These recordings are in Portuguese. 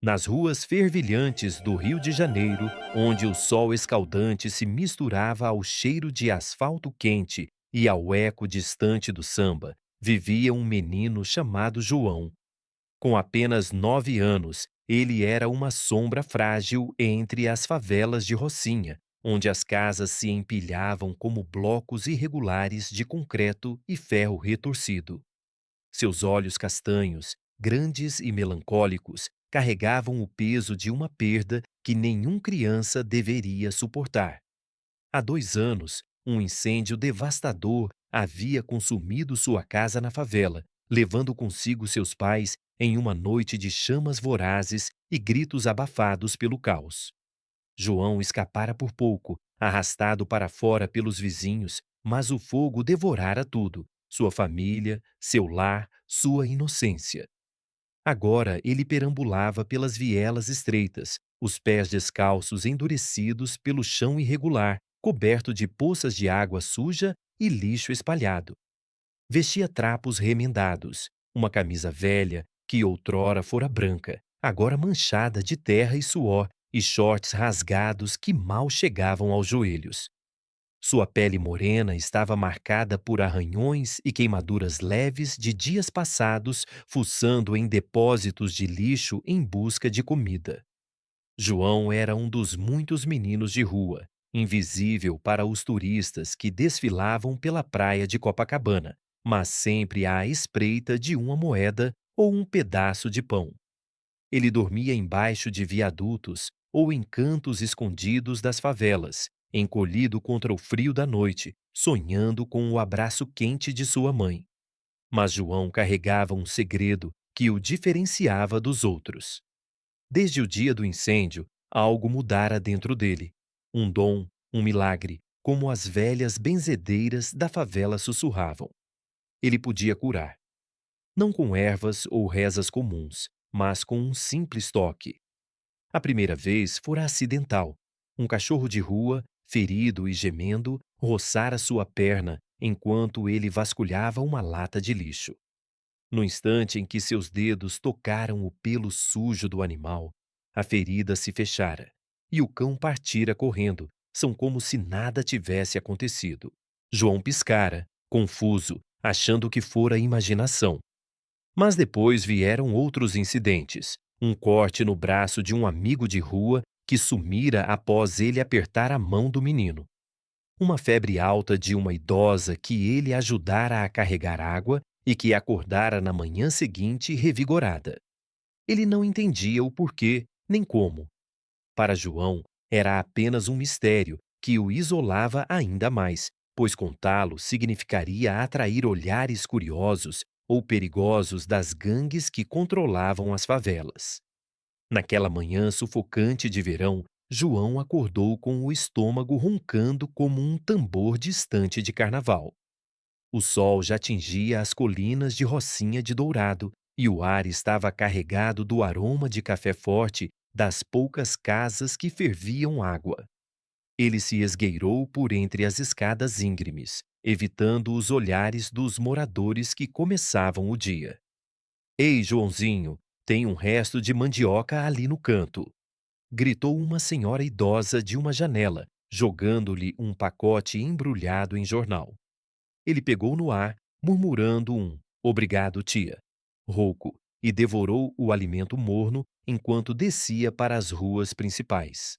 Nas ruas fervilhantes do Rio de Janeiro, onde o sol escaldante se misturava ao cheiro de asfalto quente e ao eco distante do samba, vivia um menino chamado João. Com apenas 9 anos, ele era uma sombra frágil entre as favelas de Rocinha, onde as casas se empilhavam como blocos irregulares de concreto e ferro retorcido. Seus olhos castanhos, grandes e melancólicos, carregavam o peso de uma perda que nenhum criança deveria suportar. Há 2 anos, um incêndio devastador havia consumido sua casa na favela, levando consigo seus pais em uma noite de chamas vorazes e gritos abafados pelo caos. João escapara por pouco, arrastado para fora pelos vizinhos, mas o fogo devorara tudo: sua família, seu lar, sua inocência. Agora ele perambulava pelas vielas estreitas, os pés descalços endurecidos pelo chão irregular, coberto de poças de água suja e lixo espalhado. Vestia trapos remendados, uma camisa velha, que outrora fora branca, agora manchada de terra e suor, e shorts rasgados que mal chegavam aos joelhos. Sua pele morena estava marcada por arranhões e queimaduras leves de dias passados fuçando em depósitos de lixo em busca de comida. João era um dos muitos meninos de rua, invisível para os turistas que desfilavam pela praia de Copacabana, mas sempre à espreita de uma moeda ou um pedaço de pão. Ele dormia embaixo de viadutos ou em cantos escondidos das favelas, encolhido contra o frio da noite, sonhando com o abraço quente de sua mãe. Mas João carregava um segredo que o diferenciava dos outros. Desde o dia do incêndio, algo mudara dentro dele. Um dom, um milagre, como as velhas benzedeiras da favela sussurravam. Ele podia curar, não com ervas ou rezas comuns, mas com um simples toque. A primeira vez fora acidental. Um cachorro de rua, ferido e gemendo, roçara sua perna enquanto ele vasculhava uma lata de lixo. No instante em que seus dedos tocaram o pelo sujo do animal, a ferida se fechara e o cão partira correndo, são como se nada tivesse acontecido. João piscara, confuso, achando que fora imaginação. Mas depois vieram outros incidentes. Um corte no braço de um amigo de rua que sumira após ele apertar a mão do menino. Uma febre alta de uma idosa que ele ajudara a carregar água e que acordara na manhã seguinte revigorada. Ele não entendia o porquê, nem como. Para João, era apenas um mistério que o isolava ainda mais, pois contá-lo significaria atrair olhares curiosos ou perigosos das gangues que controlavam as favelas. Naquela manhã sufocante de verão, João acordou com o estômago roncando como um tambor distante de carnaval. O sol já atingia as colinas de Rocinha de Dourado e o ar estava carregado do aroma de café forte das poucas casas que ferviam água. Ele se esgueirou por entre as escadas íngremes, evitando os olhares dos moradores que começavam o dia. Ei, Joãozinho, tem um resto de mandioca ali no canto, gritou uma senhora idosa de uma janela, jogando-lhe um pacote embrulhado em jornal. Ele pegou no ar, murmurando um obrigado, tia, rouco, e devorou o alimento morno enquanto descia para as ruas principais.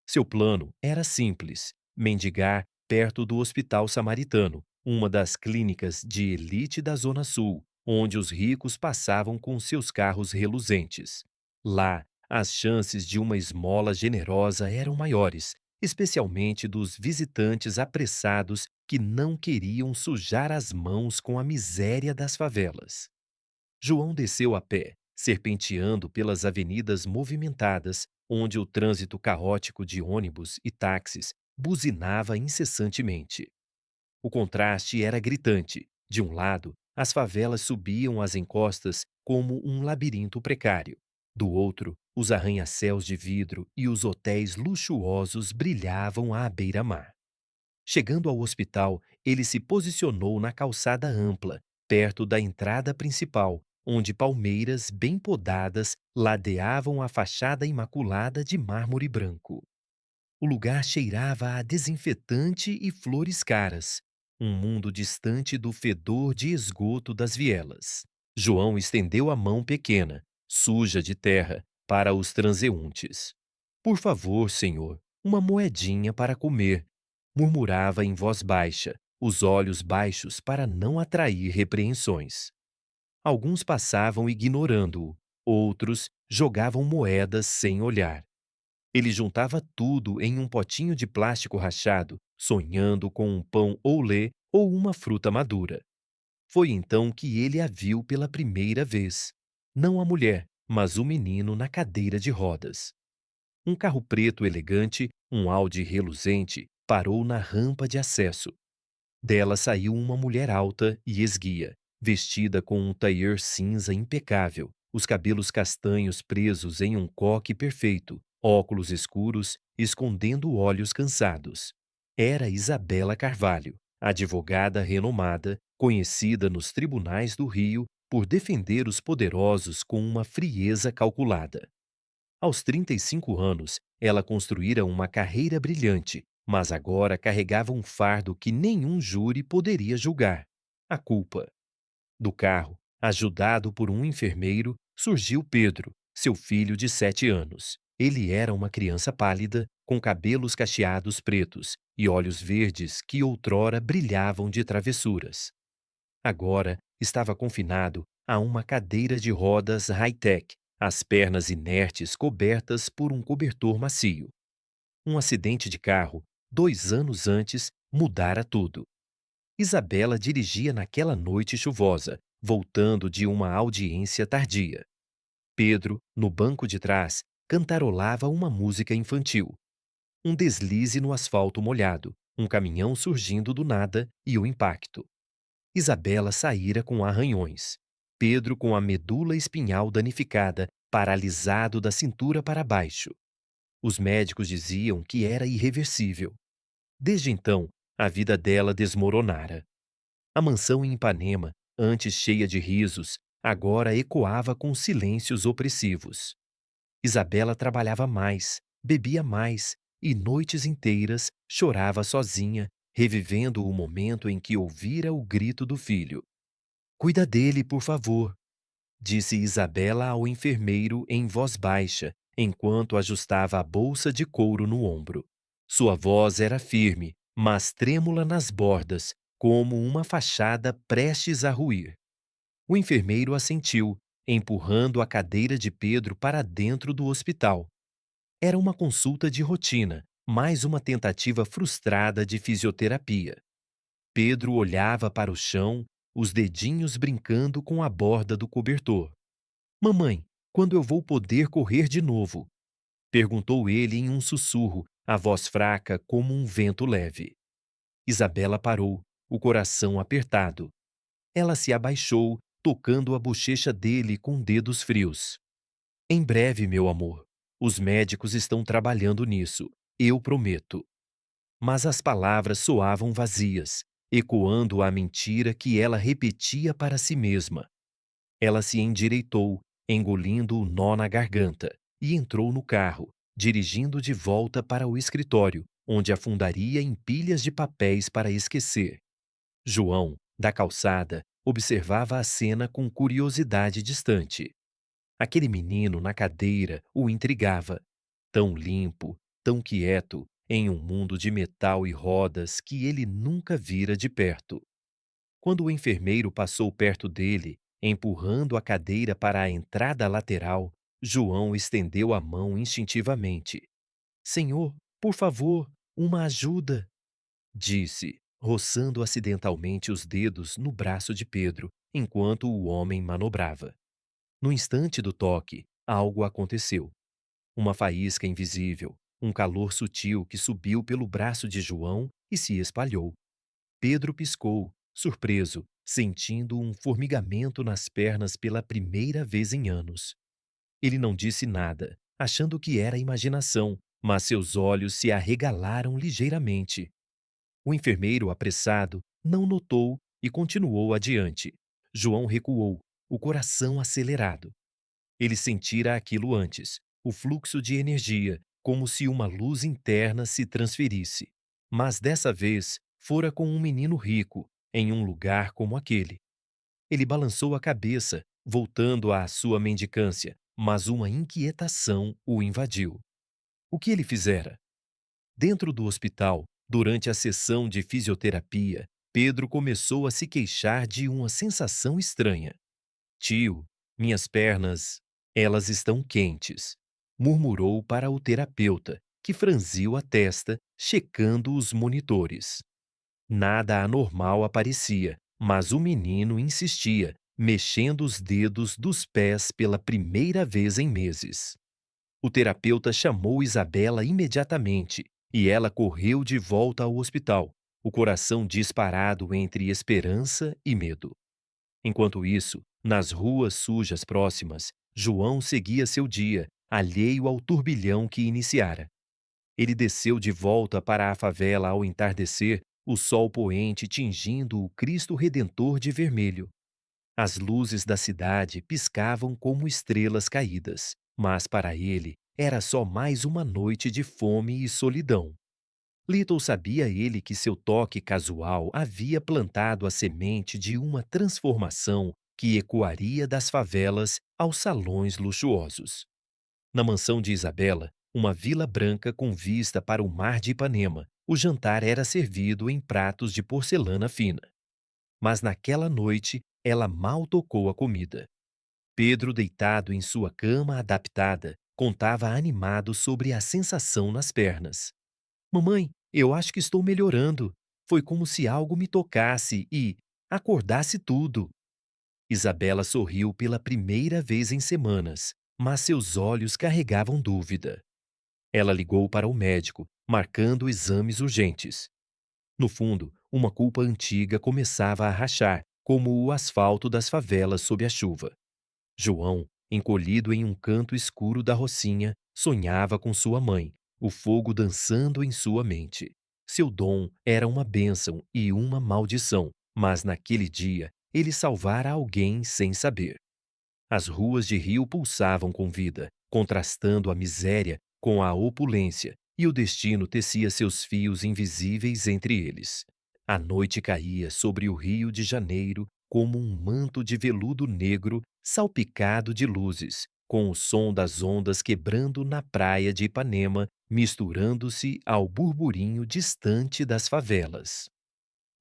Seu plano era simples: mendigar perto do Hospital Samaritano, uma das clínicas de elite da Zona Sul, onde os ricos passavam com seus carros reluzentes. Lá, as chances de uma esmola generosa eram maiores, especialmente dos visitantes apressados que não queriam sujar as mãos com a miséria das favelas. João desceu a pé, serpenteando pelas avenidas movimentadas, onde o trânsito caótico de ônibus e táxis buzinava incessantemente. O contraste era gritante. De um lado, as favelas subiam as encostas como um labirinto precário. Do outro, os arranha-céus de vidro e os hotéis luxuosos brilhavam à beira-mar. Chegando ao hospital, ele se posicionou na calçada ampla, perto da entrada principal, onde palmeiras bem podadas ladeavam a fachada imaculada de mármore branco. O lugar cheirava a desinfetante e flores caras, um mundo distante do fedor de esgoto das vielas. João estendeu a mão pequena, suja de terra, para os transeuntes. Por favor, senhor, uma moedinha para comer, murmurava em voz baixa, os olhos baixos para não atrair repreensões. Alguns passavam ignorando-o, outros jogavam moedas sem olhar. Ele juntava tudo em um potinho de plástico rachado, sonhando com um pão ou lê ou uma fruta madura. Foi então que ele a viu pela primeira vez. Não a mulher, mas o menino na cadeira de rodas. Um carro preto elegante, um Audi reluzente, parou na rampa de acesso. Dela saiu uma mulher alta e esguia, vestida com um tailleur cinza impecável, os cabelos castanhos presos em um coque perfeito, óculos escuros, escondendo olhos cansados. Era Isabela Carvalho, advogada renomada, conhecida nos tribunais do Rio por defender os poderosos com uma frieza calculada. Aos 35 anos, ela construíra uma carreira brilhante, mas agora carregava um fardo que nenhum júri poderia julgar: a culpa. Do carro, ajudado por um enfermeiro, surgiu Pedro, seu filho de 7 anos. Ele era uma criança pálida, com cabelos cacheados pretos e olhos verdes que outrora brilhavam de travessuras. Agora estava confinado a uma cadeira de rodas high-tech, as pernas inertes cobertas por um cobertor macio. Um acidente de carro, 2 anos antes, mudara tudo. Isabela dirigia naquela noite chuvosa, voltando de uma audiência tardia. Pedro, no banco de trás, cantarolava uma música infantil. Um deslize no asfalto molhado, um caminhão surgindo do nada e o impacto. Isabela saíra com arranhões. Pedro com a medula espinhal danificada, paralisado da cintura para baixo. Os médicos diziam que era irreversível. Desde então, a vida dela desmoronara. A mansão em Ipanema, antes cheia de risos, agora ecoava com silêncios opressivos. Isabela trabalhava mais, bebia mais e noites inteiras chorava sozinha, revivendo o momento em que ouvira o grito do filho. "Cuida dele, por favor", disse Isabela ao enfermeiro em voz baixa, enquanto ajustava a bolsa de couro no ombro. Sua voz era firme, mas trêmula nas bordas, como uma fachada prestes a ruir. O enfermeiro assentiu, empurrando a cadeira de Pedro para dentro do hospital. Era uma consulta de rotina, mais uma tentativa frustrada de fisioterapia. Pedro olhava para o chão, os dedinhos brincando com a borda do cobertor. "Mamãe, quando eu vou poder correr de novo?" perguntou ele em um sussurro, a voz fraca como um vento leve. Isabela parou, o coração apertado. Ela se abaixou, tocando a bochecha dele com dedos frios. "Em breve, meu amor. Os médicos estão trabalhando nisso, eu prometo." Mas as palavras soavam vazias, ecoando a mentira que ela repetia para si mesma. Ela se endireitou, engolindo o nó na garganta, e entrou no carro, dirigindo de volta para o escritório, onde afundaria em pilhas de papéis para esquecer. João, da calçada, observava a cena com curiosidade distante. Aquele menino na cadeira o intrigava. Tão limpo, tão quieto, em um mundo de metal e rodas que ele nunca vira de perto. Quando o enfermeiro passou perto dele, empurrando a cadeira para a entrada lateral, João estendeu a mão instintivamente. "Senhor, por favor, uma ajuda", disse, roçando acidentalmente os dedos no braço de Pedro, enquanto o homem manobrava. No instante do toque, algo aconteceu. Uma faísca invisível, um calor sutil que subiu pelo braço de João e se espalhou. Pedro piscou, surpreso, sentindo um formigamento nas pernas pela primeira vez em anos. Ele não disse nada, achando que era imaginação, mas seus olhos se arregalaram ligeiramente. O enfermeiro, apressado, não notou e continuou adiante. João recuou, o coração acelerado. Ele sentira aquilo antes, o fluxo de energia, como se uma luz interna se transferisse. Mas dessa vez, fora com um menino rico, em um lugar como aquele. Ele balançou a cabeça, voltando à sua mendicância, mas uma inquietação o invadiu. O que ele fizera? Dentro do hospital, durante a sessão de fisioterapia, Pedro começou a se queixar de uma sensação estranha. Tio, minhas pernas, elas estão quentes, murmurou para o terapeuta, que franziu a testa, checando os monitores. Nada anormal aparecia, mas o menino insistia, mexendo os dedos dos pés pela primeira vez em meses. O terapeuta chamou Isabela imediatamente e ela correu de volta ao hospital, o coração disparado entre esperança e medo. Enquanto isso, nas ruas sujas próximas, João seguia seu dia, alheio ao turbilhão que iniciara. Ele desceu de volta para a favela ao entardecer, o sol poente tingindo o Cristo Redentor de vermelho. As luzes da cidade piscavam como estrelas caídas, mas para ele era só mais uma noite de fome e solidão. Little sabia ele que seu toque casual havia plantado a semente de uma transformação que ecoaria das favelas aos salões luxuosos. Na mansão de Isabela, uma vila branca com vista para o mar de Ipanema, o jantar era servido em pratos de porcelana fina. Mas naquela noite, ela mal tocou a comida. Pedro, deitado em sua cama adaptada, contava animado sobre a sensação nas pernas. Mamãe, eu acho que estou melhorando. Foi como se algo me tocasse e acordasse tudo. Isabela sorriu pela primeira vez em semanas, mas seus olhos carregavam dúvida. Ela ligou para o médico, marcando exames urgentes. No fundo, uma culpa antiga começava a rachar, como o asfalto das favelas sob a chuva. João, encolhido em um canto escuro da rocinha, sonhava com sua mãe, o fogo dançando em sua mente. Seu dom era uma bênção e uma maldição, mas naquele dia ele salvara alguém sem saber. As ruas de Rio pulsavam com vida, contrastando a miséria com a opulência, e o destino tecia seus fios invisíveis entre eles. A noite caía sobre o Rio de Janeiro como um manto de veludo negro salpicado de luzes, com o som das ondas quebrando na praia de Ipanema, misturando-se ao burburinho distante das favelas.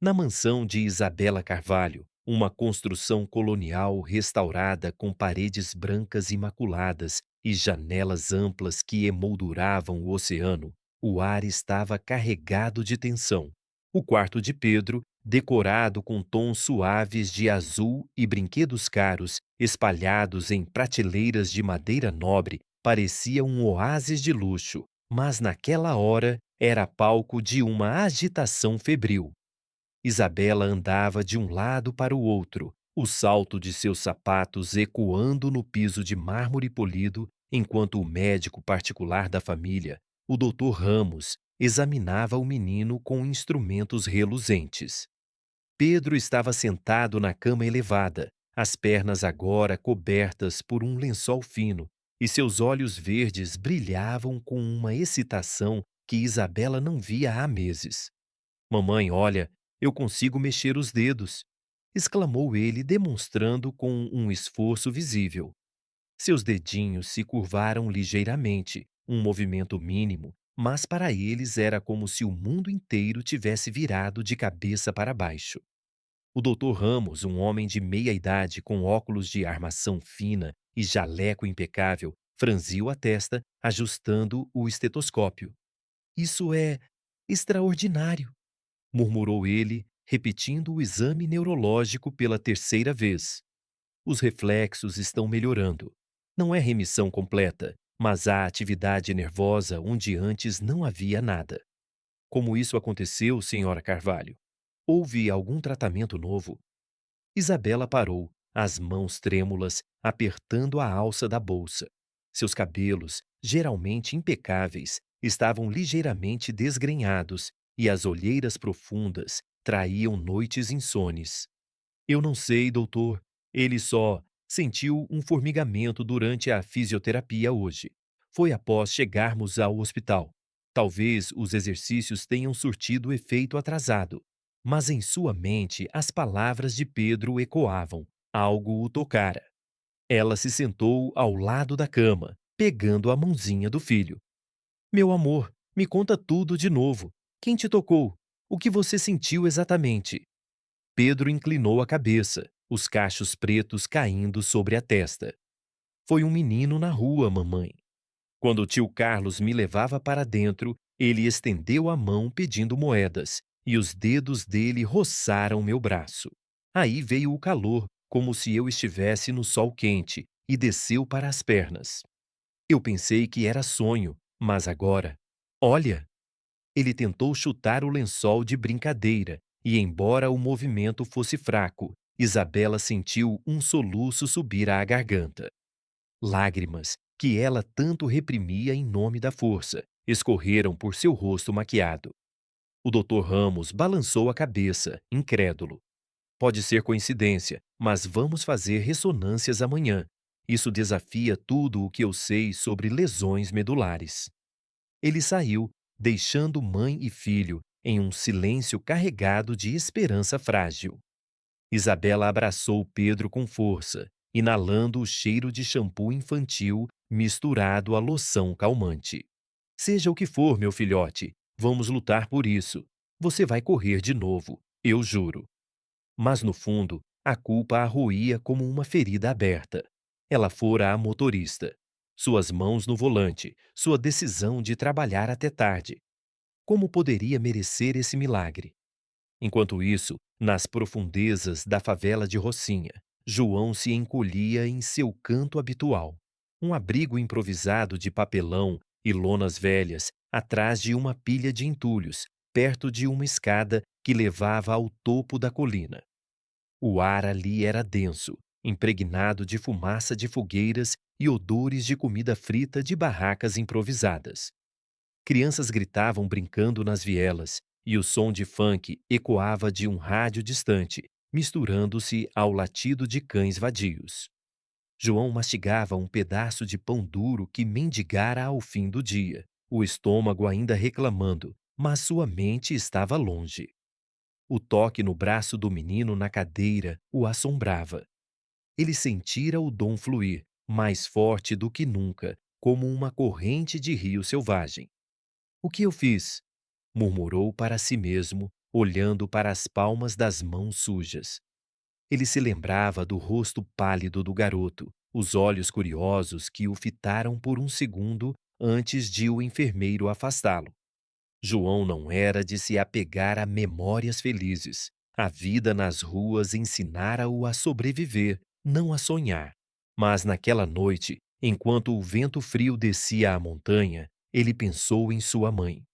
Na mansão de Isabela Carvalho, uma construção colonial restaurada com paredes brancas imaculadas e janelas amplas que emolduravam o oceano, o ar estava carregado de tensão. O quarto de Pedro, decorado com tons suaves de azul e brinquedos caros espalhados em prateleiras de madeira nobre, parecia um oásis de luxo, mas naquela hora era palco de uma agitação febril. Isabela andava de um lado para o outro, o salto de seus sapatos ecoando no piso de mármore polido, enquanto o médico particular da família, o Dr. Ramos, examinava o menino com instrumentos reluzentes. Pedro estava sentado na cama elevada, as pernas agora cobertas por um lençol fino, e seus olhos verdes brilhavam com uma excitação que Isabela não via há meses. Mamãe, olha, eu consigo mexer os dedos, exclamou ele, demonstrando com um esforço visível. Seus dedinhos se curvaram ligeiramente, um movimento mínimo, mas para eles era como se o mundo inteiro tivesse virado de cabeça para baixo. O Dr. Ramos, um homem de meia idade com óculos de armação fina e jaleco impecável, franziu a testa, ajustando o estetoscópio. Isso é extraordinário, murmurou ele, repetindo o exame neurológico pela terceira vez. Os reflexos estão melhorando. Não é remissão completa, mas há atividade nervosa onde antes não havia nada. Como isso aconteceu, senhora Carvalho? Houve algum tratamento novo? Isabela parou, as mãos trêmulas, apertando a alça da bolsa. Seus cabelos, geralmente impecáveis, estavam ligeiramente desgrenhados e as olheiras profundas traíam noites insones. Eu não sei, doutor. Ele só Sentiu um formigamento durante a fisioterapia hoje. Foi após chegarmos ao hospital. Talvez os exercícios tenham surtido efeito atrasado, mas em sua mente as palavras de Pedro ecoavam. Algo o tocara. Ela se sentou ao lado da cama, pegando a mãozinha do filho. Meu amor, me conta tudo de novo. Quem te tocou? O que você sentiu exatamente? Pedro inclinou a cabeça, os cachos pretos caindo sobre a testa. Foi um menino na rua, mamãe. Quando o tio Carlos me levava para dentro, ele estendeu a mão pedindo moedas, e os dedos dele roçaram meu braço. Aí veio o calor, como se eu estivesse no sol quente, e desceu para as pernas. Eu pensei que era sonho, mas agora. Olha! Ele tentou chutar o lençol de brincadeira, e embora o movimento fosse fraco, Isabela sentiu um soluço subir à garganta. Lágrimas, que ela tanto reprimia em nome da força, escorreram por seu rosto maquiado. O Dr. Ramos balançou a cabeça, incrédulo. Pode ser coincidência, mas vamos fazer ressonâncias amanhã. Isso desafia tudo o que eu sei sobre lesões medulares. Ele saiu, deixando mãe e filho em um silêncio carregado de esperança frágil. Isabela abraçou Pedro com força, inalando o cheiro de shampoo infantil misturado à loção calmante. Seja o que for, meu filhote, vamos lutar por isso. Você vai correr de novo, eu juro. Mas no fundo, a culpa a roía como uma ferida aberta. Ela fora a motorista. Suas mãos no volante, sua decisão de trabalhar até tarde. Como poderia merecer esse milagre? Enquanto isso, nas profundezas da favela de Rocinha, João se encolhia em seu canto habitual. Um abrigo improvisado de papelão e lonas velhas, atrás de uma pilha de entulhos, perto de uma escada que levava ao topo da colina. O ar ali era denso, impregnado de fumaça de fogueiras e odores de comida frita de barracas improvisadas. Crianças gritavam brincando nas vielas, e o som de funk ecoava de um rádio distante, misturando-se ao latido de cães vadios. João mastigava um pedaço de pão duro que mendigara ao fim do dia, o estômago ainda reclamando, mas sua mente estava longe. O toque no braço do menino na cadeira o assombrava. Ele sentira o dom fluir, mais forte do que nunca, como uma corrente de rio selvagem. O que eu fiz? Murmurou para si mesmo, olhando para as palmas das mãos sujas. Ele se lembrava do rosto pálido do garoto, os olhos curiosos que o fitaram por um segundo antes de o enfermeiro afastá-lo. João não era de se apegar a memórias felizes. A vida nas ruas ensinara-o a sobreviver, não a sonhar. Mas naquela noite, enquanto o vento frio descia a montanha, ele pensou em sua mãe.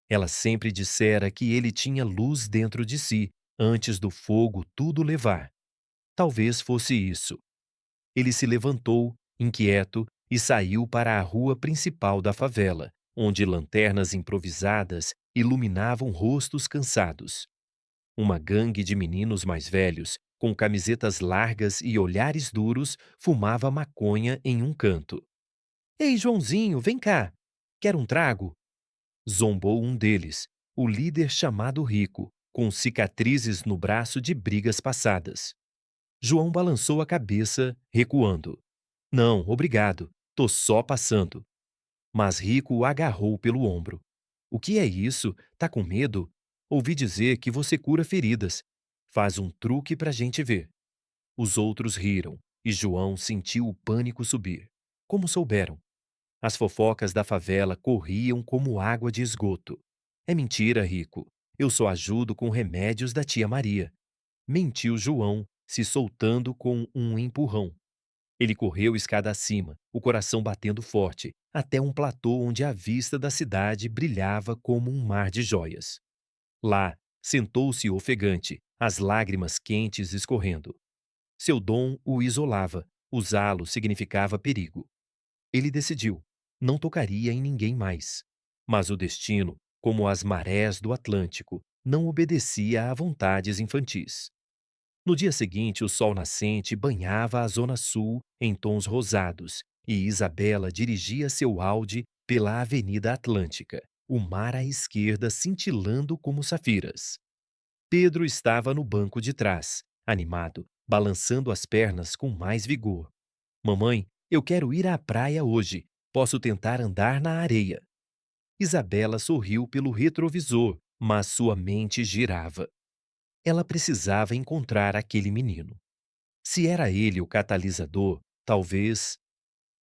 Ela sempre dissera que ele tinha luz dentro de si, antes do fogo tudo levar. Talvez fosse isso. Ele se levantou, inquieto, e saiu para a rua principal da favela, onde lanternas improvisadas iluminavam rostos cansados. Uma gangue de meninos mais velhos, com camisetas largas e olhares duros, fumava maconha em um canto. Ei, Joãozinho, vem cá! Quer um trago? Zombou um deles, o líder chamado Rico, com cicatrizes no braço de brigas passadas. João balançou a cabeça, recuando. Não, obrigado. Tô só passando. Mas Rico o agarrou pelo ombro. O que é isso? Tá com medo? Ouvi dizer que você cura feridas. Faz um truque pra gente ver. Os outros riram, e João sentiu o pânico subir. Como souberam? As fofocas da favela corriam como água de esgoto. É mentira, Rico. Eu só ajudo com remédios da tia Maria. Mentiu João, se soltando com um empurrão. Ele correu escada acima, o coração batendo forte, até um platô onde a vista da cidade brilhava como um mar de joias. Lá, sentou-se ofegante, as lágrimas quentes escorrendo. Seu dom o isolava, usá-lo significava perigo. Ele decidiu, não tocaria em ninguém mais. Mas o destino, como as marés do Atlântico, não obedecia a vontades infantis. No dia seguinte, o sol nascente banhava a zona sul em tons rosados e Isabela dirigia seu Audi pela Avenida Atlântica, o mar à esquerda cintilando como safiras. Pedro estava no banco de trás, animado, balançando as pernas com mais vigor. Mamãe, eu quero ir à praia hoje. Posso tentar andar na areia. Isabela sorriu pelo retrovisor, mas sua mente girava. Ela precisava encontrar aquele menino. Se era ele o catalisador, talvez.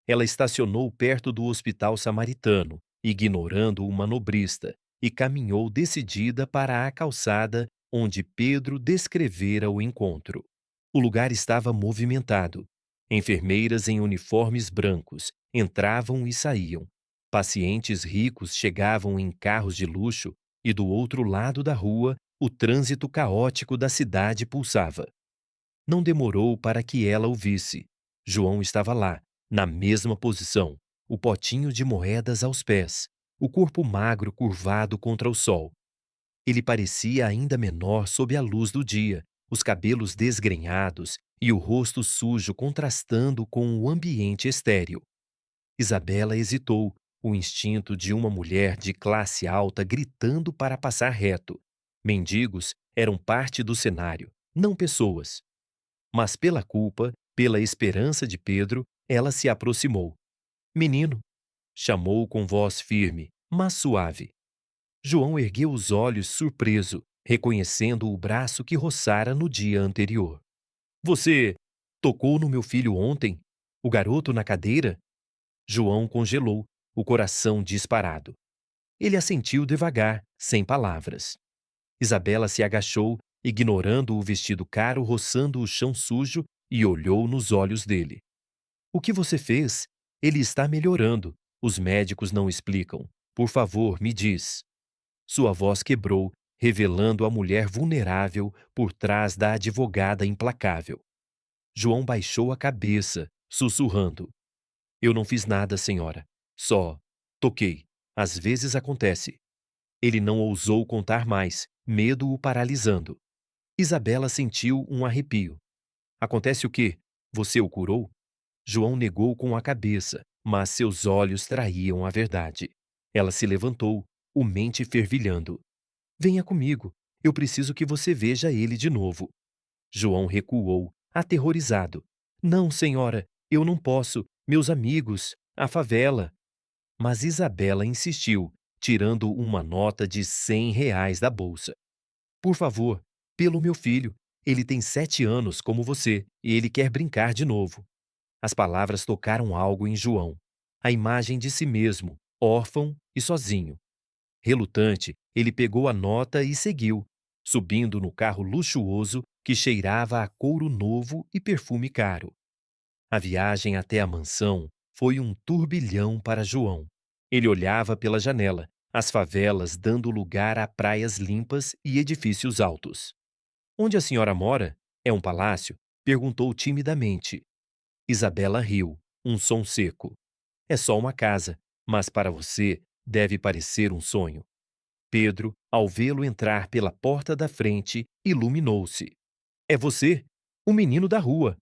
Ela estacionou perto do hospital samaritano, ignorando o manobrista, e caminhou decidida para a calçada onde Pedro descrevera o encontro. O lugar estava movimentado. Enfermeiras em uniformes brancos entravam e saíam. Pacientes ricos chegavam em carros de luxo e do outro lado da rua o trânsito caótico da cidade pulsava. Não demorou para que ela o visse. João estava lá, na mesma posição, o potinho de moedas aos pés, o corpo magro curvado contra o sol. Ele parecia ainda menor sob a luz do dia, os cabelos desgrenhados e o rosto sujo contrastando com o ambiente estéril. Isabela hesitou, o instinto de uma mulher de classe alta gritando para passar reto. Mendigos eram parte do cenário, não pessoas. Mas pela culpa, pela esperança de Pedro, ela se aproximou. Menino, chamou com voz firme, mas suave. João ergueu os olhos surpreso, reconhecendo o braço que roçara no dia anterior. Você tocou no meu filho ontem? O garoto na cadeira? João congelou, o coração disparado. Ele assentiu devagar, sem palavras. Isabela se agachou, ignorando o vestido caro roçando o chão sujo, e olhou nos olhos dele. O que você fez? Ele está melhorando. Os médicos não explicam. Por favor, me diz. Sua voz quebrou, revelando a mulher vulnerável por trás da advogada implacável. João baixou a cabeça, sussurrando. Eu não fiz nada, senhora. Só toquei. Às vezes acontece. Ele não ousou contar mais, medo o paralisando. Isabela sentiu um arrepio. Acontece o quê? Você o curou? João negou com a cabeça, mas seus olhos traíam a verdade. Ela se levantou, o mente fervilhando. Venha comigo. Eu preciso que você veja ele de novo. João recuou, aterrorizado. Não, senhora, eu não posso. Meus amigos, a favela. Mas Isabela insistiu, tirando uma nota de R$ 100 da bolsa. Por favor, pelo meu filho. Ele tem 7 anos como você e ele quer brincar de novo. As palavras tocaram algo em João. A imagem de si mesmo, órfão e sozinho. Relutante, ele pegou a nota e seguiu, subindo no carro luxuoso que cheirava a couro novo e perfume caro. A viagem até a mansão foi um turbilhão para João. Ele olhava pela janela, as favelas dando lugar a praias limpas e edifícios altos. Onde a senhora mora? É um palácio? Perguntou timidamente. Isabela riu, um som seco. É só uma casa, mas para você deve parecer um sonho. Pedro, ao vê-lo entrar pela porta da frente, iluminou-se. É você, o menino da rua.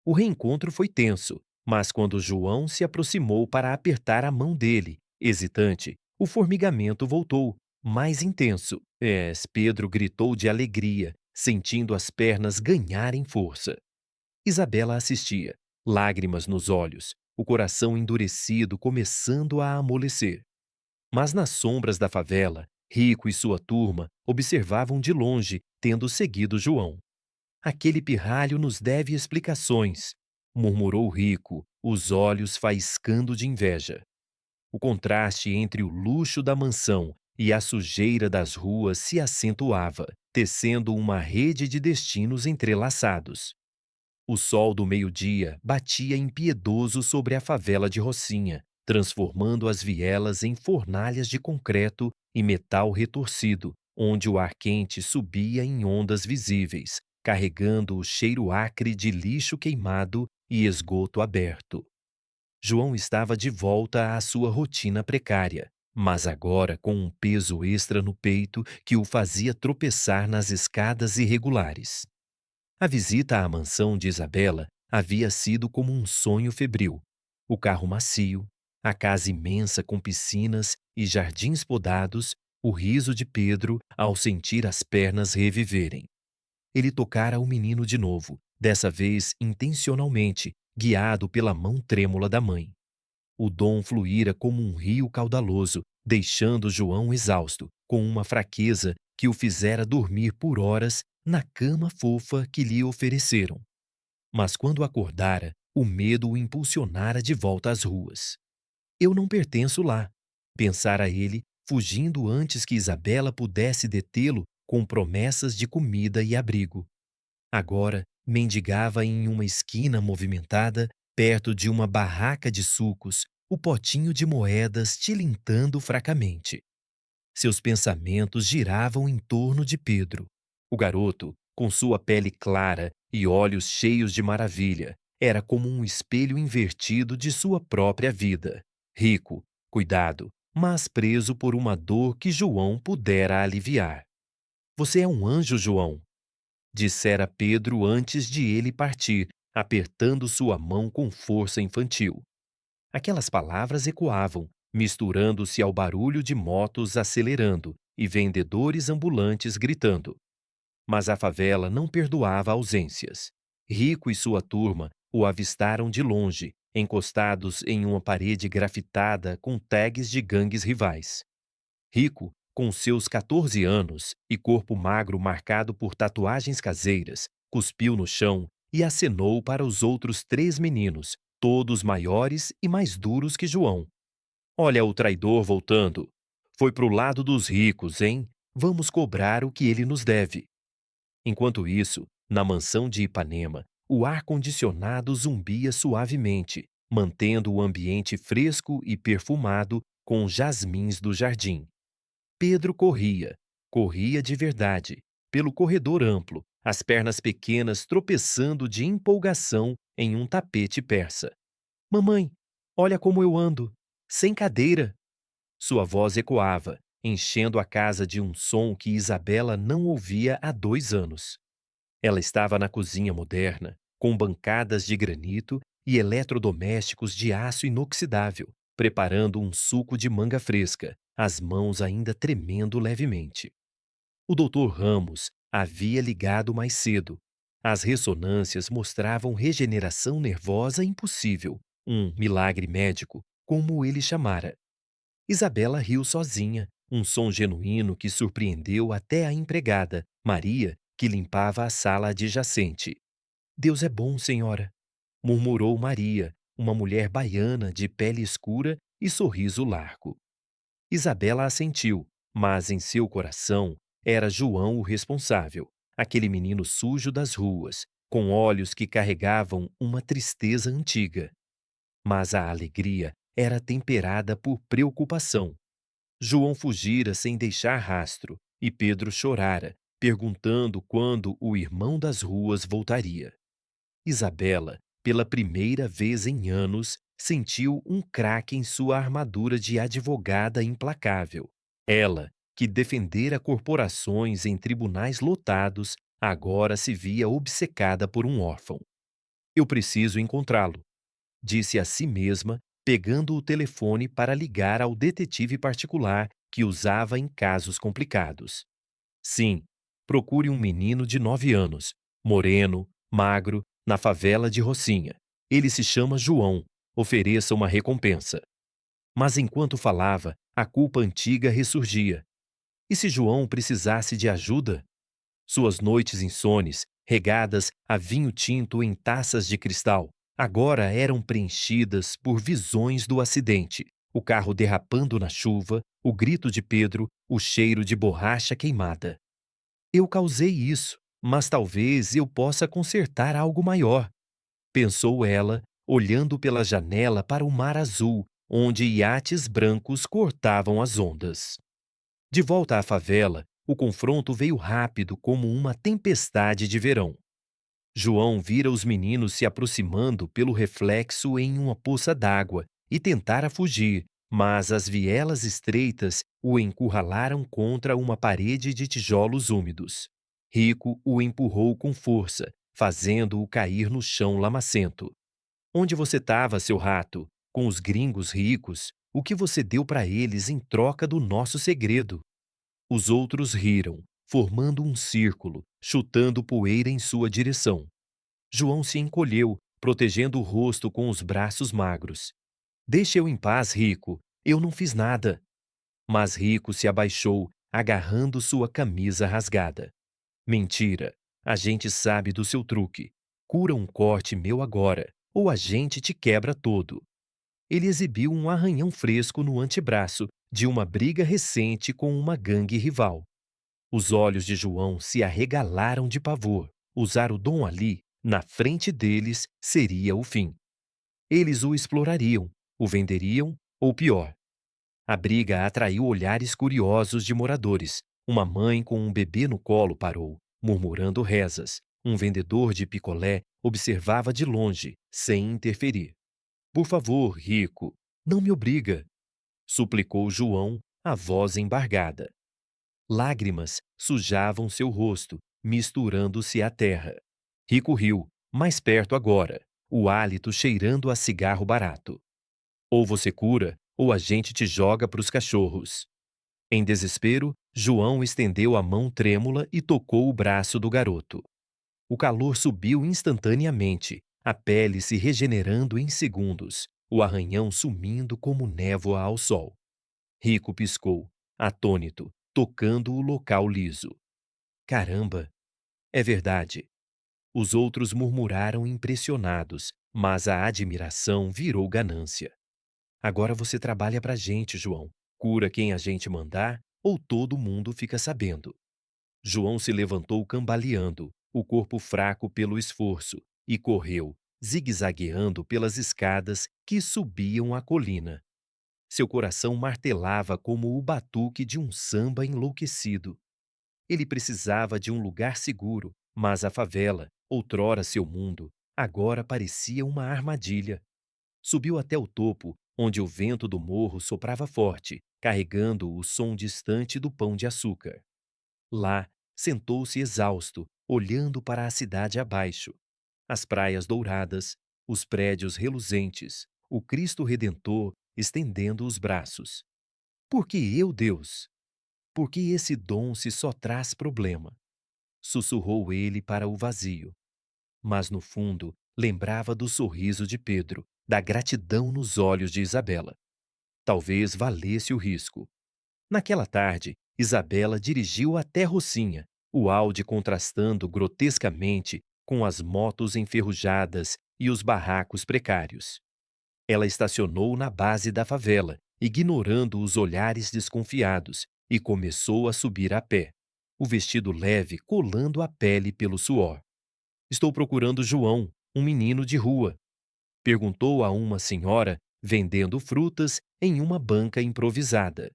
O reencontro foi tenso, mas quando João se aproximou para apertar a mão dele, hesitante, o formigamento voltou, mais intenso. Pedro gritou de alegria, sentindo as pernas ganharem força. Isabela assistia, lágrimas nos olhos, o coração endurecido começando a amolecer. Mas nas sombras da favela, Rico e sua turma observavam de longe, tendo seguido João. Aquele pirralho nos deve explicações, murmurou Rico, os olhos faiscando de inveja. O contraste entre o luxo da mansão e a sujeira das ruas se acentuava, tecendo uma rede de destinos entrelaçados. O sol do meio-dia batia impiedoso sobre a favela de Rocinha, transformando as vielas em fornalhas de concreto e metal retorcido, onde o ar quente subia em ondas visíveis, carregando o cheiro acre de lixo queimado e esgoto aberto. João estava de volta à sua rotina precária, mas agora com um peso extra no peito que o fazia tropeçar nas escadas irregulares. A visita à mansão de Isabela havia sido como um sonho febril. O carro macio, a casa imensa com piscinas e jardins podados, o riso de Pedro ao sentir as pernas reviverem. Ele tocara o menino de novo, dessa vez intencionalmente, guiado pela mão trêmula da mãe. O dom fluíra como um rio caudaloso, deixando João exausto, com uma fraqueza que o fizera dormir por horas na cama fofa que lhe ofereceram. Mas quando acordara, o medo o impulsionara de volta às ruas. Eu não pertenço lá, pensara ele, fugindo antes que Isabela pudesse detê-lo com promessas de comida e abrigo. Agora mendigava em uma esquina movimentada, perto de uma barraca de sucos, o potinho de moedas tilintando fracamente. Seus pensamentos giravam em torno de Pedro. O garoto, com sua pele clara e olhos cheios de maravilha, era como um espelho invertido de sua própria vida. Rico, cuidado, mas preso por uma dor que João pudera aliviar. Você é um anjo, João, dissera Pedro antes de ele partir, apertando sua mão com força infantil. Aquelas palavras ecoavam, misturando-se ao barulho de motos acelerando e vendedores ambulantes gritando. Mas a favela não perdoava ausências. Rico e sua turma o avistaram de longe, encostados em uma parede grafitada com tags de gangues rivais. Rico, com seus 14 anos e corpo magro marcado por tatuagens caseiras, cuspiu no chão e acenou para os outros 3 meninos, todos maiores e mais duros que João. Olha o traidor voltando. Foi pro lado dos ricos, hein? Vamos cobrar o que ele nos deve. Enquanto isso, na mansão de Ipanema, o ar-condicionado zumbia suavemente, mantendo o ambiente fresco e perfumado com jasmins do jardim. Pedro corria, corria de verdade, pelo corredor amplo, as pernas pequenas tropeçando de empolgação em um tapete persa. Mamãe, olha como eu ando, sem cadeira. Sua voz ecoava, enchendo a casa de um som que Isabela não ouvia há 2 anos. Ela estava na cozinha moderna, com bancadas de granito e eletrodomésticos de aço inoxidável, preparando um suco de manga fresca, as mãos ainda tremendo levemente. O doutor Ramos havia ligado mais cedo. As ressonâncias mostravam regeneração nervosa impossível, um milagre médico, como ele chamara. Isabela riu sozinha, um som genuíno que surpreendeu até a empregada, Maria, que limpava a sala adjacente. Deus é bom, senhora, murmurou Maria, uma mulher baiana de pele escura e sorriso largo. Isabela assentiu, mas em seu coração era João o responsável, aquele menino sujo das ruas, com olhos que carregavam uma tristeza antiga. Mas a alegria era temperada por preocupação. João fugira sem deixar rastro, e Pedro chorara, perguntando quando o irmão das ruas voltaria. Isabela, pela primeira vez em anos, sentiu um craque em sua armadura de advogada implacável. Ela, que defendera corporações em tribunais lotados, agora se via obcecada por um órfão. Eu preciso encontrá-lo, disse a si mesma, pegando o telefone para ligar ao detetive particular que usava em casos complicados. Sim, procure um menino de 9 anos, moreno, magro, na favela de Rocinha. Ele se chama João. Ofereça uma recompensa. Mas enquanto falava, a culpa antiga ressurgia. E se João precisasse de ajuda? Suas noites insones, regadas a vinho tinto em taças de cristal, agora eram preenchidas por visões do acidente. O carro derrapando na chuva, o grito de Pedro, o cheiro de borracha queimada. Eu causei isso, mas talvez eu possa consertar algo maior, pensou ela, olhando pela janela para o mar azul, onde iates brancos cortavam as ondas. De volta à favela, o confronto veio rápido como uma tempestade de verão. João vira os meninos se aproximando pelo reflexo em uma poça d'água e tentara fugir, mas as vielas estreitas o encurralaram contra uma parede de tijolos úmidos. Rico o empurrou com força, fazendo-o cair no chão lamacento. Onde você estava, seu rato? Com os gringos ricos? O que você deu para eles em troca do nosso segredo? Os outros riram, formando um círculo, chutando poeira em sua direção. João se encolheu, protegendo o rosto com os braços magros. Deixe eu em paz, Rico. Eu não fiz nada. Mas Rico se abaixou, agarrando sua camisa rasgada. Mentira. A gente sabe do seu truque. Cura um corte meu agora, ou a gente te quebra todo. Ele exibiu um arranhão fresco no antebraço de uma briga recente com uma gangue rival. Os olhos de João se arregalaram de pavor. Usar o Dom ali, na frente deles, seria o fim. Eles o explorariam, o venderiam, ou pior. A briga atraiu olhares curiosos de moradores. Uma mãe com um bebê no colo parou, murmurando rezas. Um vendedor de picolé observava de longe, sem interferir. Por favor, Rico, não me obriga, suplicou João, a voz embargada. Lágrimas sujavam seu rosto, misturando-se à terra. Rico riu, mais perto agora, o hálito cheirando a cigarro barato. Ou você cura, ou a gente te joga para os cachorros. Em desespero, João estendeu a mão trêmula e tocou o braço do garoto. O calor subiu instantaneamente, a pele se regenerando em segundos, o arranhão sumindo como névoa ao sol. Rico piscou, atônito, tocando o local liso. Caramba! É verdade. Os outros murmuraram impressionados, mas a admiração virou ganância. Agora você trabalha pra gente, João. Cura quem a gente mandar, ou todo mundo fica sabendo. João se levantou cambaleando, o corpo fraco pelo esforço, e correu, zigue-zagueando pelas escadas que subiam a colina. Seu coração martelava como o batuque de um samba enlouquecido. Ele precisava de um lugar seguro, mas a favela, outrora seu mundo, agora parecia uma armadilha. Subiu até o topo, onde o vento do morro soprava forte, carregando o som distante do pão de açúcar. Lá, sentou-se exausto, olhando para a cidade abaixo. As praias douradas, os prédios reluzentes, o Cristo Redentor estendendo os braços. Por que eu, Deus? Por que esse dom se só traz problema? Sussurrou ele para o vazio. Mas no fundo, lembrava do sorriso de Pedro, da gratidão nos olhos de Isabela. Talvez valesse o risco. Naquela tarde, Isabela dirigiu até Rocinha, o Audi contrastando grotescamente com as motos enferrujadas e os barracos precários. Ela estacionou na base da favela, ignorando os olhares desconfiados, e começou a subir a pé, o vestido leve colando a pele pelo suor. Estou procurando João, um menino de rua, perguntou a uma senhora vendendo frutas em uma banca improvisada.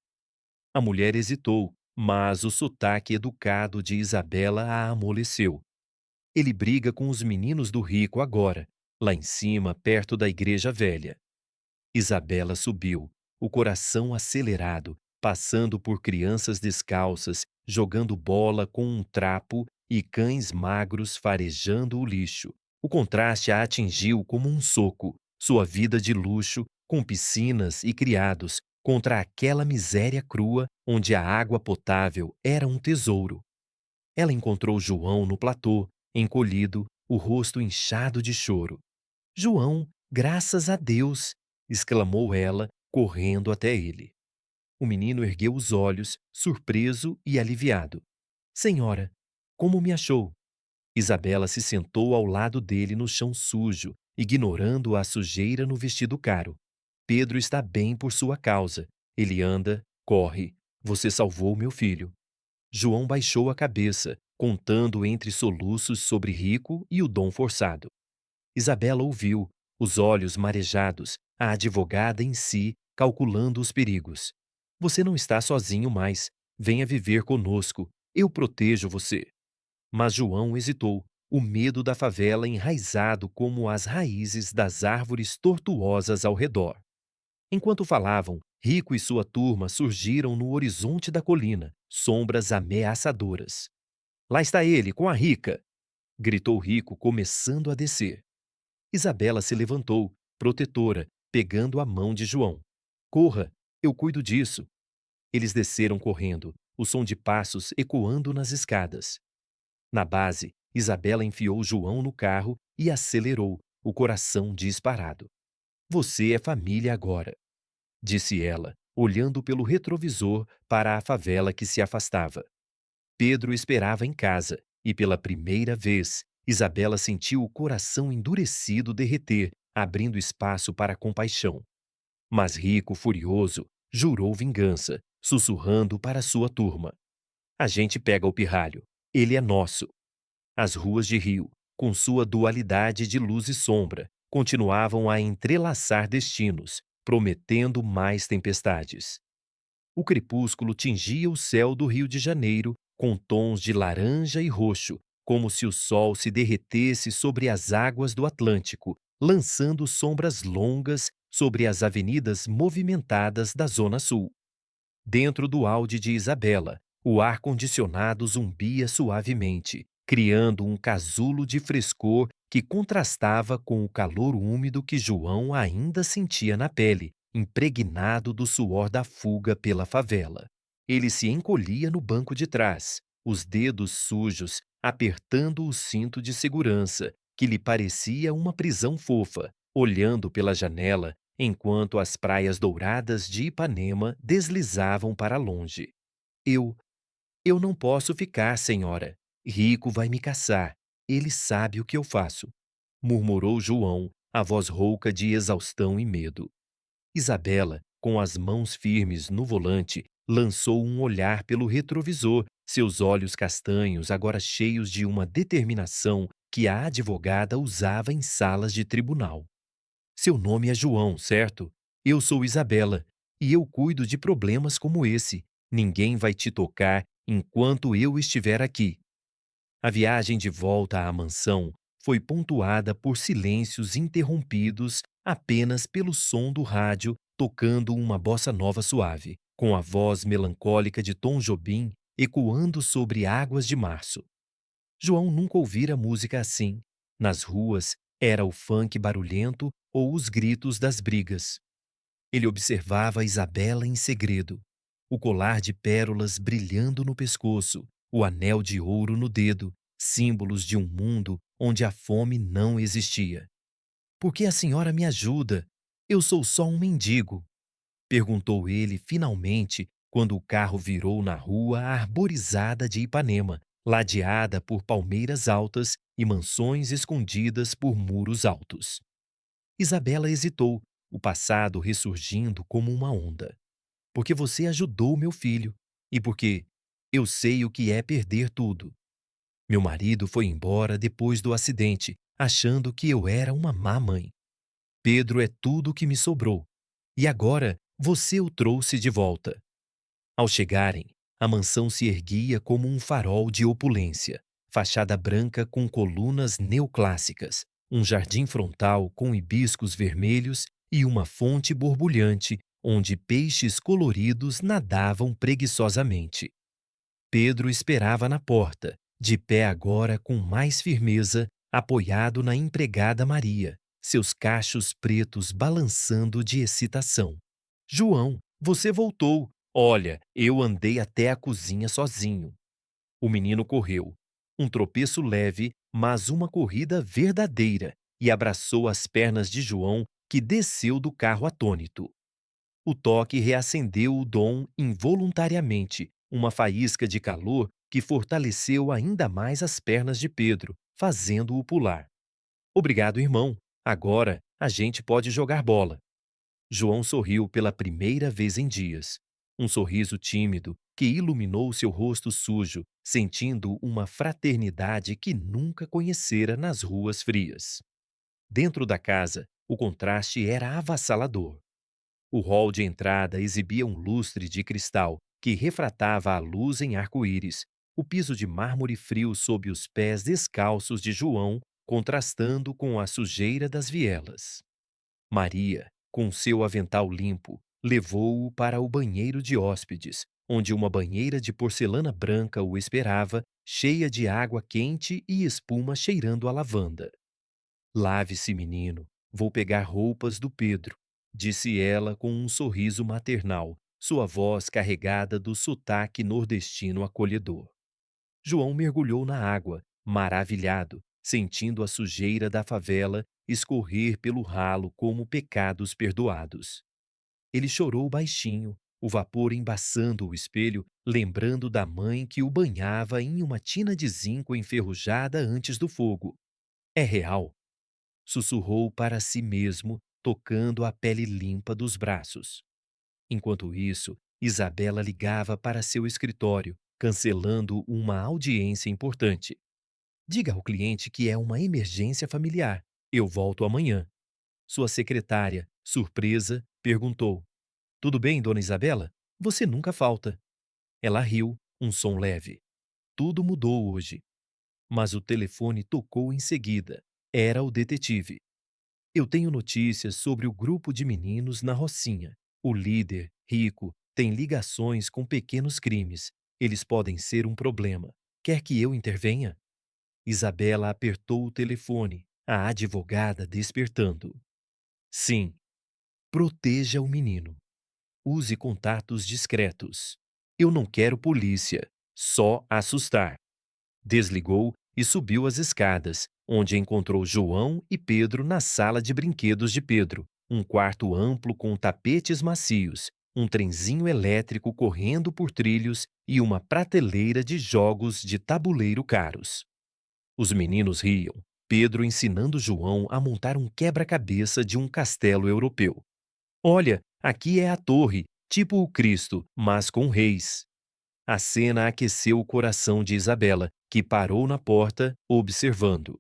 A mulher hesitou, mas o sotaque educado de Isabela a amoleceu. Ele briga com os meninos do rico agora, lá em cima, perto da igreja velha. Isabela subiu, o coração acelerado, passando por crianças descalças, jogando bola com um trapo e cães magros farejando o lixo. O contraste a atingiu como um soco, sua vida de luxo, com piscinas e criados, contra aquela miséria crua onde a água potável era um tesouro. Ela encontrou João no platô, encolhido, o rosto inchado de choro. João, graças a Deus! Exclamou ela, correndo até ele. O menino ergueu os olhos, surpreso e aliviado. Senhora, como me achou? Isabela se sentou ao lado dele no chão sujo, ignorando a sujeira no vestido caro. Pedro está bem por sua causa. Ele anda, corre. Você salvou meu filho. João baixou a cabeça, contando entre soluços sobre Rico e o dom forçado. Isabela ouviu, os olhos marejados, a advogada em si, calculando os perigos. Você não está sozinho mais. Venha viver conosco. Eu protejo você. Mas João hesitou, o medo da favela enraizado como as raízes das árvores tortuosas ao redor. Enquanto falavam, Rico e sua turma surgiram no horizonte da colina, sombras ameaçadoras. Lá está ele, com a Rica! gritou Rico, começando a descer. Isabela se levantou, protetora, pegando a mão de João. Corra, eu cuido disso. Eles desceram correndo, o som de passos ecoando nas escadas. Na base, Isabela enfiou João no carro e acelerou, o coração disparado. Você é família agora, disse ela, olhando pelo retrovisor para a favela que se afastava. Pedro esperava em casa e, pela primeira vez, Isabela sentiu o coração endurecido derreter, abrindo espaço para a compaixão. Mas Rico, furioso, jurou vingança, sussurrando para sua turma. A gente pega o pirralho. Ele é nosso. As ruas de Rio, com sua dualidade de luz e sombra, continuavam a entrelaçar destinos, prometendo mais tempestades. O crepúsculo tingia o céu do Rio de Janeiro com tons de laranja e roxo, como se o sol se derretesse sobre as águas do Atlântico, lançando sombras longas sobre as avenidas movimentadas da Zona Sul. Dentro do Audi de Isabela, o ar-condicionado zumbia suavemente, criando um casulo de frescor que contrastava com o calor úmido que João ainda sentia na pele, impregnado do suor da fuga pela favela. Ele se encolhia no banco de trás, os dedos sujos apertando o cinto de segurança, que lhe parecia uma prisão fofa, olhando pela janela enquanto as praias douradas de Ipanema deslizavam para longe. Eu, eu não posso ficar, senhora. Rico vai me caçar. Ele sabe o que eu faço, murmurou João, a voz rouca de exaustão e medo. Isabela, com as mãos firmes no volante, lançou um olhar pelo retrovisor, seus olhos castanhos agora cheios de uma determinação que a advogada usava em salas de tribunal. Seu nome é João, certo? Eu sou Isabela, e eu cuido de problemas como esse. Ninguém vai te tocar enquanto eu estiver aqui. A viagem de volta à mansão foi pontuada por silêncios interrompidos apenas pelo som do rádio tocando uma bossa nova suave, com a voz melancólica de Tom Jobim ecoando sobre águas de março. João nunca ouvira música assim. Nas ruas, era o funk barulhento ou os gritos das brigas. Ele observava Isabela em segredo, o colar de pérolas brilhando no pescoço, o anel de ouro no dedo, símbolos de um mundo onde a fome não existia. Por que a senhora me ajuda? Eu sou só um mendigo, perguntou ele finalmente quando o carro virou na rua arborizada de Ipanema, ladeada por palmeiras altas e mansões escondidas por muros altos. Isabela hesitou, o passado ressurgindo como uma onda. Porque você ajudou meu filho e porque eu sei o que é perder tudo. Meu marido foi embora depois do acidente, achando que eu era uma má mãe. Pedro é tudo o que me sobrou. E agora você o trouxe de volta. Ao chegarem, a mansão se erguia como um farol de opulência, fachada branca com colunas neoclássicas, um jardim frontal com hibiscos vermelhos e uma fonte borbulhante onde peixes coloridos nadavam preguiçosamente. Pedro esperava na porta, de pé agora com mais firmeza, apoiado na empregada Maria, seus cachos pretos balançando de excitação. João, você voltou. Olha, eu andei até a cozinha sozinho. O menino correu. Um tropeço leve, mas uma corrida verdadeira, e abraçou as pernas de João, que desceu do carro atônito. O toque reacendeu o dom involuntariamente, uma faísca de calor que fortaleceu ainda mais as pernas de Pedro, fazendo-o pular. Obrigado, irmão. Agora a gente pode jogar bola. João sorriu pela primeira vez em dias. Um sorriso tímido que iluminou seu rosto sujo, sentindo uma fraternidade que nunca conhecera nas ruas frias. Dentro da casa, o contraste era avassalador. O hall de entrada exibia um lustre de cristal que refratava a luz em arco-íris, o piso de mármore frio sob os pés descalços de João, contrastando com a sujeira das vielas. Maria, com seu avental limpo, levou-o para o banheiro de hóspedes, onde uma banheira de porcelana branca o esperava, cheia de água quente e espuma cheirando a lavanda. Lave-se, menino. Vou pegar roupas do Pedro, disse ela com um sorriso maternal, sua voz carregada do sotaque nordestino acolhedor. João mergulhou na água, maravilhado, sentindo a sujeira da favela escorrer pelo ralo como pecados perdoados. Ele chorou baixinho, o vapor embaçando o espelho, lembrando da mãe que o banhava em uma tina de zinco enferrujada antes do fogo. É real, sussurrou para si mesmo, tocando a pele limpa dos braços. Enquanto isso, Isabela ligava para seu escritório, cancelando uma audiência importante. Diga ao cliente que é uma emergência familiar. Eu volto amanhã. Sua secretária, surpresa, perguntou: Tudo bem, dona Isabela? Você nunca falta. Ela riu, um som leve. Tudo mudou hoje. Mas o telefone tocou em seguida. Era o detetive. Eu tenho notícias sobre o grupo de meninos na Rocinha. O líder, rico, tem ligações com pequenos crimes. Eles podem ser um problema. Quer que eu intervenha? Isabela apertou o telefone, a advogada despertando. Sim, proteja o menino. Use contatos discretos. Eu não quero polícia, só assustar. Desligou e subiu as escadas, onde encontrou João e Pedro na sala de brinquedos de Pedro, um quarto amplo com tapetes macios, um trenzinho elétrico correndo por trilhos e uma prateleira de jogos de tabuleiro caros. Os meninos riam, Pedro ensinando João a montar um quebra-cabeça de um castelo europeu. Olha, aqui é a torre, tipo o Cristo, mas com reis. A cena aqueceu o coração de Isabela, que parou na porta, observando.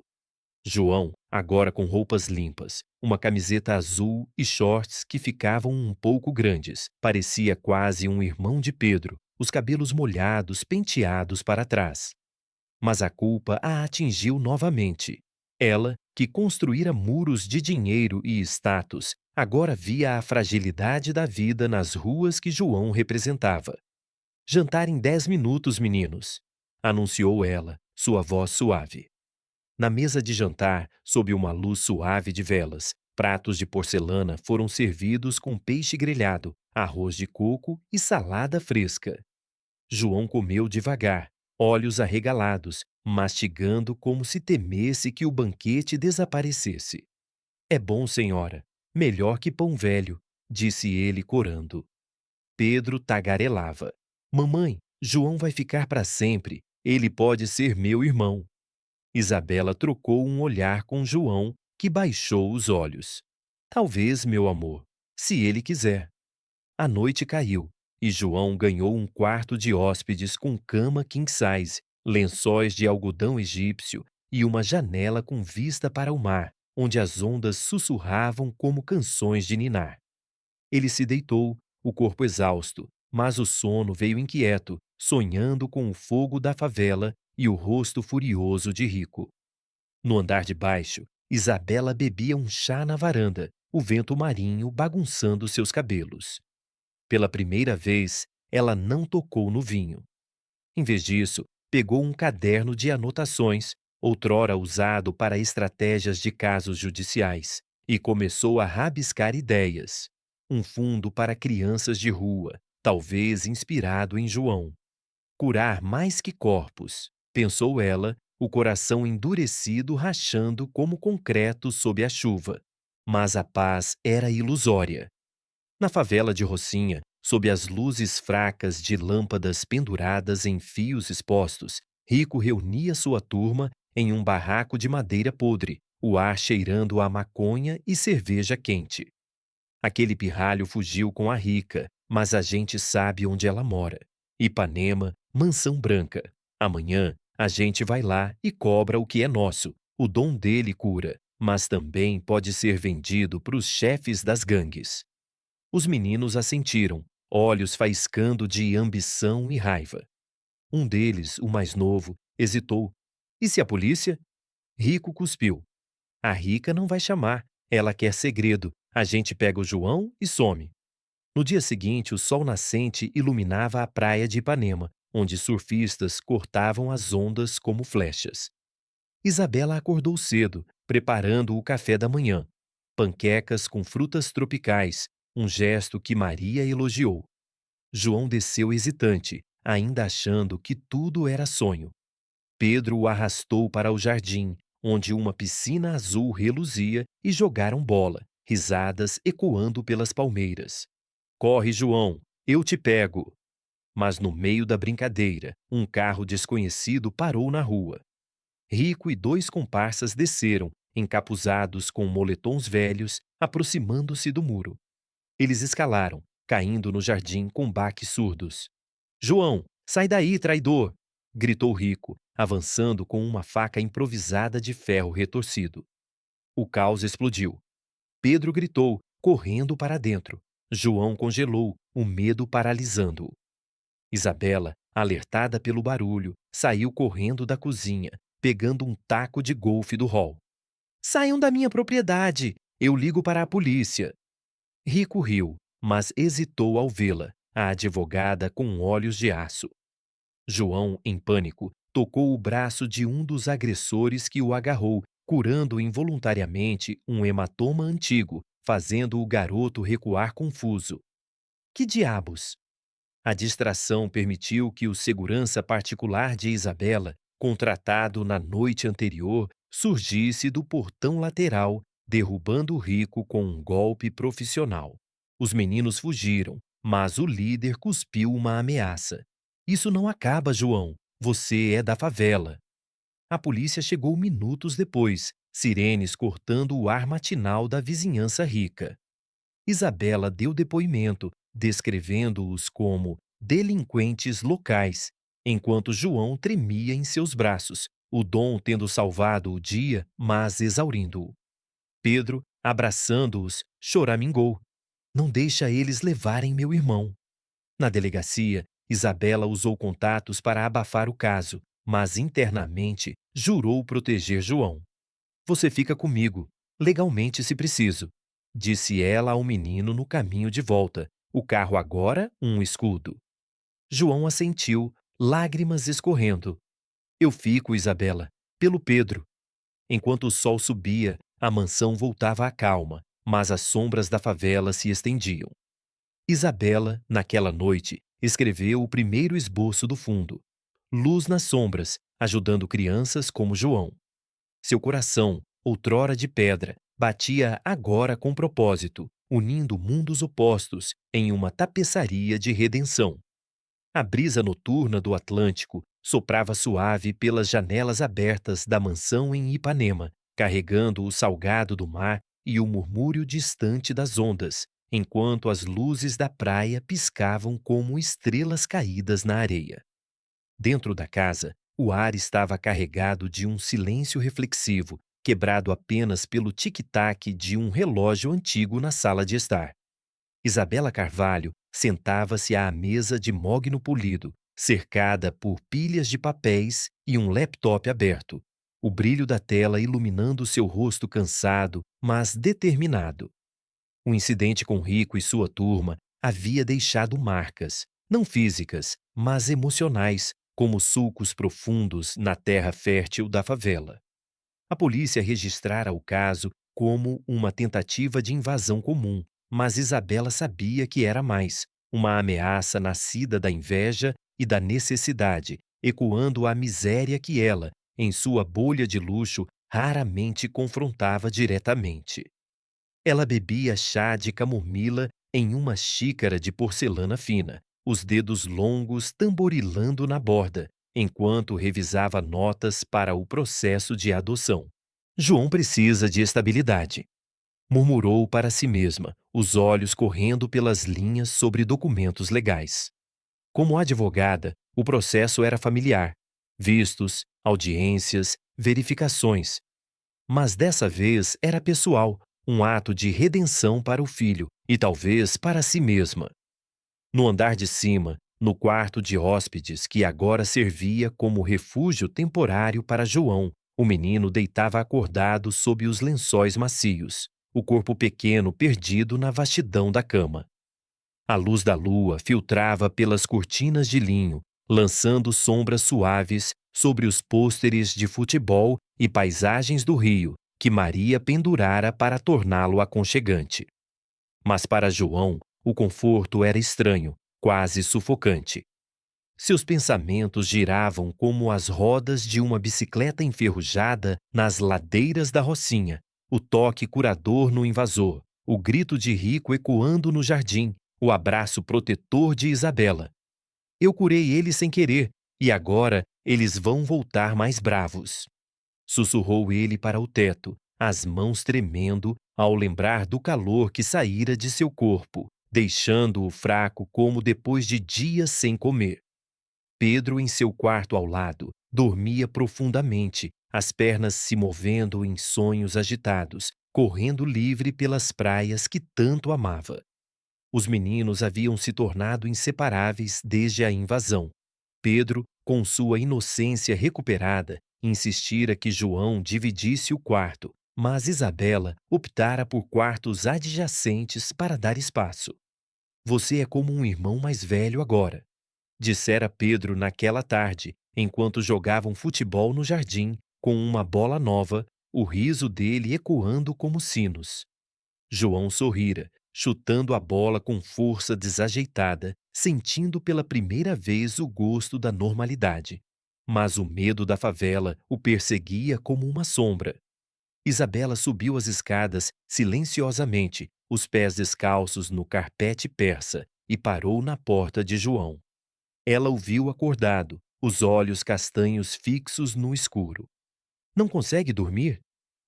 João, agora com roupas limpas, uma camiseta azul e shorts que ficavam um pouco grandes, parecia quase um irmão de Pedro, os cabelos molhados, penteados para trás. Mas a culpa a atingiu novamente. Ela, que construíra muros de dinheiro e status, agora via a fragilidade da vida nas ruas que João representava. Jantar em 10 minutos, meninos, anunciou ela, sua voz suave. Na mesa de jantar, sob uma luz suave de velas, pratos de porcelana foram servidos com peixe grelhado, arroz de coco e salada fresca. João comeu devagar, olhos arregalados, mastigando como se temesse que o banquete desaparecesse. É bom, senhora, melhor que pão velho, disse ele corando. Pedro tagarelava. Mamãe, João vai ficar para sempre. Ele pode ser meu irmão. Isabela trocou um olhar com João, que baixou os olhos. Talvez, meu amor, se ele quiser. A noite caiu, e João ganhou um quarto de hóspedes com cama king size, lençóis de algodão egípcio e uma janela com vista para o mar, onde as ondas sussurravam como canções de ninar. Ele se deitou, o corpo exausto, mas o sono veio inquieto, sonhando com o fogo da favela e o rosto furioso de Rico. No andar de baixo, Isabela bebia um chá na varanda, o vento marinho bagunçando seus cabelos. Pela primeira vez, ela não tocou no vinho. Em vez disso, pegou um caderno de anotações, outrora usado para estratégias de casos judiciais, e começou a rabiscar ideias. Um fundo para crianças de rua, talvez inspirado em João. Curar mais que corpos, pensou ela, o coração endurecido rachando como concreto sob a chuva. Mas a paz era ilusória. Na favela de Rocinha, sob as luzes fracas de lâmpadas penduradas em fios expostos, Rico reunia sua turma em um barraco de madeira podre, o ar cheirando a maconha e cerveja quente. Aquele pirralho fugiu com a Rica, mas a gente sabe onde ela mora. Ipanema, Mansão Branca. Amanhã, a gente vai lá e cobra o que é nosso. O dom dele cura, mas também pode ser vendido para os chefes das gangues. Os meninos assentiram, olhos faiscando de ambição e raiva. Um deles, o mais novo, hesitou. E se a polícia? Rico cuspiu. A Rica não vai chamar. Ela quer segredo. A gente pega o João e some. No dia seguinte, o sol nascente iluminava a praia de Ipanema, onde surfistas cortavam as ondas como flechas. Isabela acordou cedo, preparando o café da manhã. Panquecas com frutas tropicais, um gesto que Maria elogiou. João desceu hesitante, ainda achando que tudo era sonho. Pedro o arrastou para o jardim, onde uma piscina azul reluzia e jogaram bola, risadas ecoando pelas palmeiras. Corre, João, eu te pego. Mas no meio da brincadeira, um carro desconhecido parou na rua. Rico e dois comparsas desceram, encapuzados com moletons velhos, aproximando-se do muro. Eles escalaram, caindo no jardim com baques surdos. João, sai daí, traidor! Gritou Rico, avançando com uma faca improvisada de ferro retorcido. O caos explodiu. Pedro gritou, correndo para dentro. João congelou, o medo paralisando-o. Isabela, alertada pelo barulho, saiu correndo da cozinha, pegando um taco de golfe do hall. Saiam da minha propriedade! Eu ligo para a polícia! Rico riu, mas hesitou ao vê-la, a advogada com olhos de aço. João, em pânico, tocou o braço de um dos agressores que o agarrou, curando involuntariamente um hematoma antigo, fazendo o garoto recuar confuso. Que diabos! A distração permitiu que o segurança particular de Isabela, contratado na noite anterior, surgisse do portão lateral, derrubando o rico com um golpe profissional. Os meninos fugiram, mas o líder cuspiu uma ameaça. Isso não acaba, João. Você é da favela. A polícia chegou minutos depois, sirenes cortando o ar matinal da vizinhança rica. Isabela deu depoimento, descrevendo-os como delinquentes locais, enquanto João tremia em seus braços, o dom tendo salvado o dia, mas exaurindo-o. Pedro, abraçando-os, choramingou. Não deixa eles levarem meu irmão. Na delegacia, Isabela usou contatos para abafar o caso, mas internamente jurou proteger João. Você fica comigo, legalmente se preciso, disse ela ao menino no caminho de volta. O carro agora, um escudo. João assentiu, lágrimas escorrendo. Eu fico, Isabela, pelo Pedro. Enquanto o sol subia, a mansão voltava à calma, mas as sombras da favela se estendiam. Isabela, naquela noite, escreveu o primeiro esboço do fundo. Luz nas sombras, ajudando crianças como João. Seu coração, outrora de pedra, batia agora com propósito, unindo mundos opostos em uma tapeçaria de redenção. A brisa noturna do Atlântico soprava suave pelas janelas abertas da mansão em Ipanema, carregando o salgado do mar e o murmúrio distante das ondas, enquanto as luzes da praia piscavam como estrelas caídas na areia. Dentro da casa, o ar estava carregado de um silêncio reflexivo, quebrado apenas pelo tic-tac de um relógio antigo na sala de estar. Isabela Carvalho sentava-se à mesa de mogno polido, cercada por pilhas de papéis e um laptop aberto, o brilho da tela iluminando seu rosto cansado, mas determinado. O incidente com Rico e sua turma havia deixado marcas, não físicas, mas emocionais, como sulcos profundos na terra fértil da favela. A polícia registrara o caso como uma tentativa de invasão comum, mas Isabela sabia que era mais, uma ameaça nascida da inveja e da necessidade, ecoando a miséria que ela, em sua bolha de luxo, raramente confrontava diretamente. Ela bebia chá de camomila em uma xícara de porcelana fina, os dedos longos tamborilando na borda, enquanto revisava notas para o processo de adoção. João precisa de estabilidade, murmurou para si mesma, os olhos correndo pelas linhas sobre documentos legais. Como advogada, o processo era familiar: vistos, audiências, verificações. Mas dessa vez era pessoal, um ato de redenção para o filho e talvez para si mesma. No andar de cima, no quarto de hóspedes que agora servia como refúgio temporário para João, o menino deitava acordado sob os lençóis macios, o corpo pequeno perdido na vastidão da cama. A luz da lua filtrava pelas cortinas de linho, lançando sombras suaves sobre os pôsteres de futebol e paisagens do rio que Maria pendurara para torná-lo aconchegante. Mas para João, o conforto era estranho, quase sufocante. Seus pensamentos giravam como as rodas de uma bicicleta enferrujada nas ladeiras da Rocinha, o toque curador no invasor, o grito de Rico ecoando no jardim, o abraço protetor de Isabela. Eu curei eles sem querer, e agora eles vão voltar mais bravos. Sussurrou ele para o teto, as mãos tremendo ao lembrar do calor que saíra de seu corpo, deixando-o fraco como depois de dias sem comer. Pedro, em seu quarto ao lado, dormia profundamente, as pernas se movendo em sonhos agitados, correndo livre pelas praias que tanto amava. Os meninos haviam se tornado inseparáveis desde a invasão. Pedro, com sua inocência recuperada, insistira que João dividisse o quarto, mas Isabela optara por quartos adjacentes para dar espaço. Você é como um irmão mais velho agora, dissera Pedro naquela tarde, enquanto jogavam futebol no jardim, com uma bola nova, o riso dele ecoando como sinos. João sorrira, chutando a bola com força desajeitada, sentindo pela primeira vez o gosto da normalidade. Mas o medo da favela o perseguia como uma sombra. Isabela subiu as escadas silenciosamente, os pés descalços no carpete persa, e parou na porta de João. Ela o viu acordado, os olhos castanhos fixos no escuro. Não consegue dormir?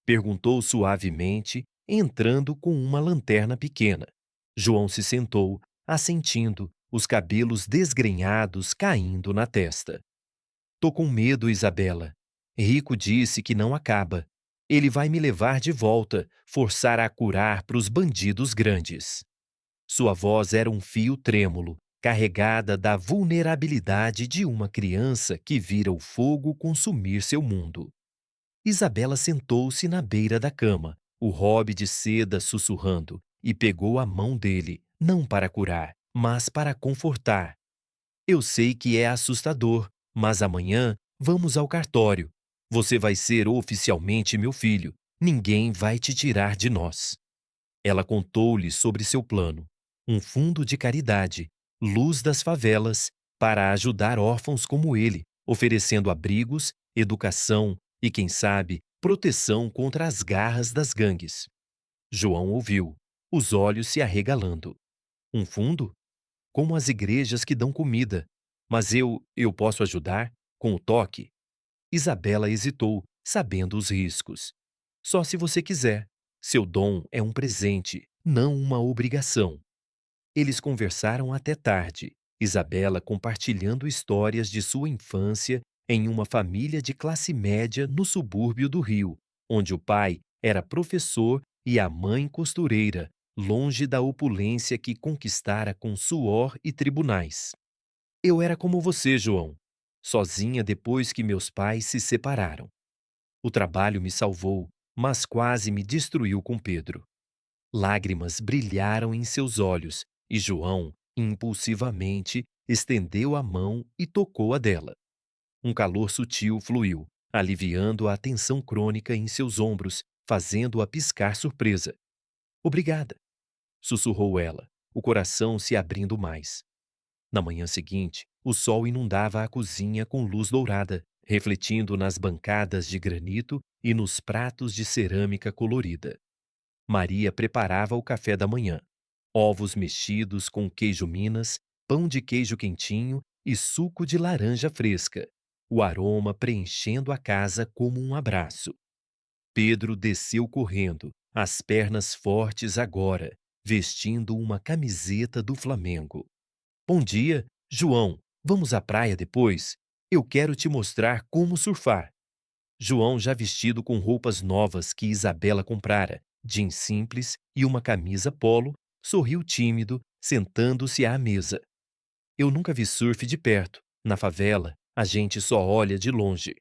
Perguntou suavemente, entrando com uma lanterna pequena. João se sentou, assentindo, os cabelos desgrenhados caindo na testa. Tô com medo, Isabela. Rico disse que não acaba. Ele vai me levar de volta, forçar a curar para os bandidos grandes. Sua voz era um fio trêmulo, carregada da vulnerabilidade de uma criança que vira o fogo consumir seu mundo. Isabela sentou-se na beira da cama, o robe de seda sussurrando, e pegou a mão dele, não para curar, mas para confortar. Eu sei que é assustador, mas amanhã vamos ao cartório. Você vai ser oficialmente meu filho. Ninguém vai te tirar de nós. Ela contou-lhe sobre seu plano, um fundo de caridade, luz das favelas, para ajudar órfãos como ele, oferecendo abrigos, educação e, quem sabe, proteção contra as garras das gangues. João ouviu, os olhos se arregalando. Um fundo? Como as igrejas que dão comida. Mas eu posso ajudar? Com o toque? Isabela hesitou, sabendo os riscos. Só se você quiser. Seu dom é um presente, não uma obrigação. Eles conversaram até tarde, Isabela compartilhando histórias de sua infância em uma família de classe média no subúrbio do Rio, onde o pai era professor e a mãe costureira, longe da opulência que conquistara com suor e tribunais. Eu era como você, João, sozinha depois que meus pais se separaram. O trabalho me salvou, mas quase me destruiu com Pedro. Lágrimas brilharam em seus olhos e João, impulsivamente, estendeu a mão e tocou a dela. Um calor sutil fluiu, aliviando a tensão crônica em seus ombros, fazendo-a piscar surpresa. Obrigada, sussurrou ela, o coração se abrindo mais. Na manhã seguinte, o sol inundava a cozinha com luz dourada, refletindo nas bancadas de granito e nos pratos de cerâmica colorida. Maria preparava o café da manhã. Ovos mexidos com queijo Minas, pão de queijo quentinho e suco de laranja fresca. O aroma preenchendo a casa como um abraço. Pedro desceu correndo, as pernas fortes agora, vestindo uma camiseta do Flamengo. Bom dia, João. Vamos à praia depois? Eu quero te mostrar como surfar. João, já vestido com roupas novas que Isabela comprara, jeans simples e uma camisa polo, sorriu tímido, sentando-se à mesa. Eu nunca vi surf de perto. Na favela, a gente só olha de longe.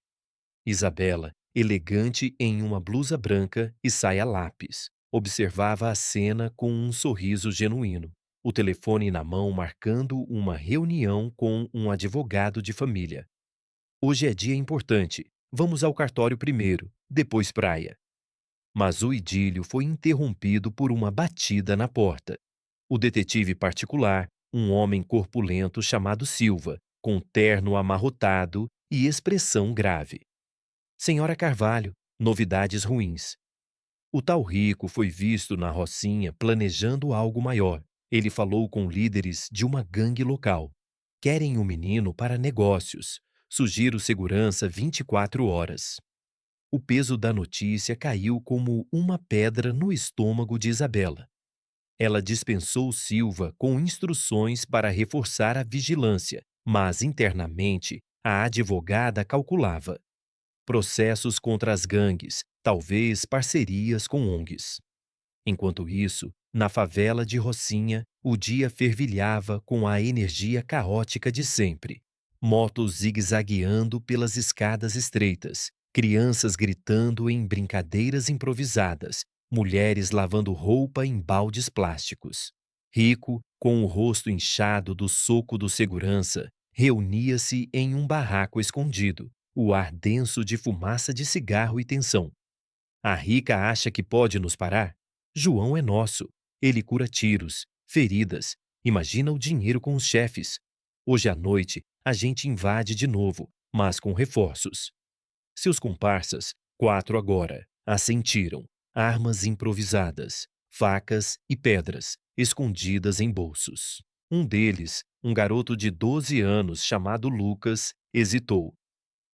Isabela, elegante em uma blusa branca e saia lápis, observava a cena com um sorriso genuíno. o telefone na mão marcando uma reunião com um advogado de família. Hoje é dia importante. Vamos ao cartório primeiro, depois praia. Mas o idílio foi interrompido por uma batida na porta. O detetive particular, um homem corpulento chamado Silva, com terno amarrotado e expressão grave. Senhora Carvalho, novidades ruins. O tal rico foi visto na Rocinha planejando algo maior. Ele falou com líderes de uma gangue local. Querem o menino para negócios. Sugiro segurança 24 horas. O peso da notícia caiu como uma pedra no estômago de Isabela. Ela dispensou Silva com instruções para reforçar a vigilância, mas internamente a advogada calculava processos contra as gangues, talvez parcerias com ONGs. Enquanto isso, na favela de Rocinha, o dia fervilhava com a energia caótica de sempre. Motos zigue-zagueando pelas escadas estreitas, crianças gritando em brincadeiras improvisadas, mulheres lavando roupa em baldes plásticos. Rico, com o rosto inchado do soco do segurança, reunia-se em um barraco escondido, o ar denso de fumaça de cigarro e tensão. A rica acha que pode nos parar? João é nosso. Ele cura tiros, feridas. Imagina o dinheiro com os chefes. Hoje à noite, a gente invade de novo, mas com reforços. Seus comparsas, 4 agora, assentiram. Armas improvisadas, facas e pedras, escondidas em bolsos. Um deles, um garoto de 12 anos chamado Lucas, hesitou.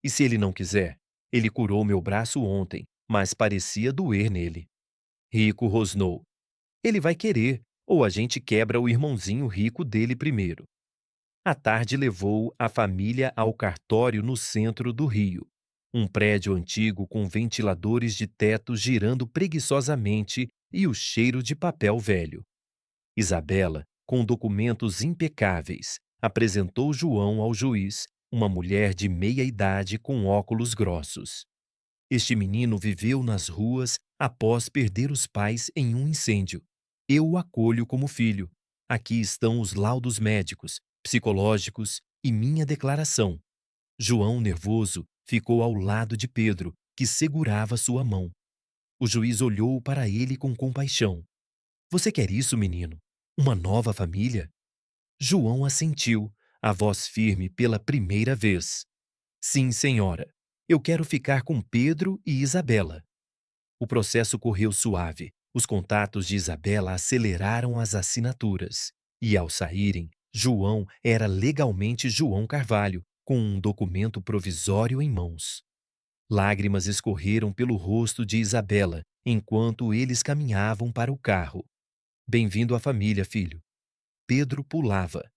E se ele não quiser? Ele curou meu braço ontem, mas parecia doer nele. Rico rosnou. Ele vai querer, ou a gente quebra o irmãozinho rico dele primeiro. A tarde levou a família ao cartório no centro do Rio. Um prédio antigo com ventiladores de teto girando preguiçosamente e o cheiro de papel velho. Isabela, com documentos impecáveis, apresentou João ao juiz, uma mulher de meia idade com óculos grossos. Este menino viveu nas ruas após perder os pais em um incêndio. Eu o acolho como filho. Aqui estão os laudos médicos, psicológicos e minha declaração. João, nervoso, ficou ao lado de Pedro, que segurava sua mão. O juiz olhou para ele com compaixão. Você quer isso, menino? Uma nova família? João assentiu, a voz firme pela primeira vez. Sim, senhora. Eu quero ficar com Pedro e Isabela. O processo correu suave. Os contatos de Isabela aceleraram as assinaturas. E, ao saírem, João era legalmente João Carvalho, com um documento provisório em mãos. Lágrimas escorreram pelo rosto de Isabela enquanto eles caminhavam para o carro. Bem-vindo à família, filho. Pedro pulava.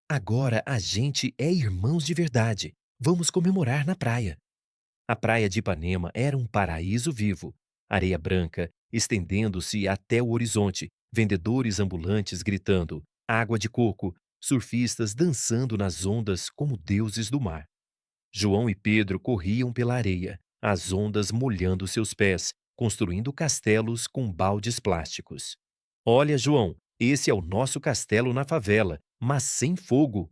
Agora a gente é irmãos de verdade. Vamos comemorar na praia. A praia de Ipanema era um paraíso vivo. Areia branca, estendendo-se até o horizonte, vendedores ambulantes gritando, água de coco, surfistas dançando nas ondas como deuses do mar. João e Pedro corriam pela areia, as ondas molhando seus pés, construindo castelos com baldes plásticos. Olha, João, esse é o nosso castelo na favela, mas sem fogo.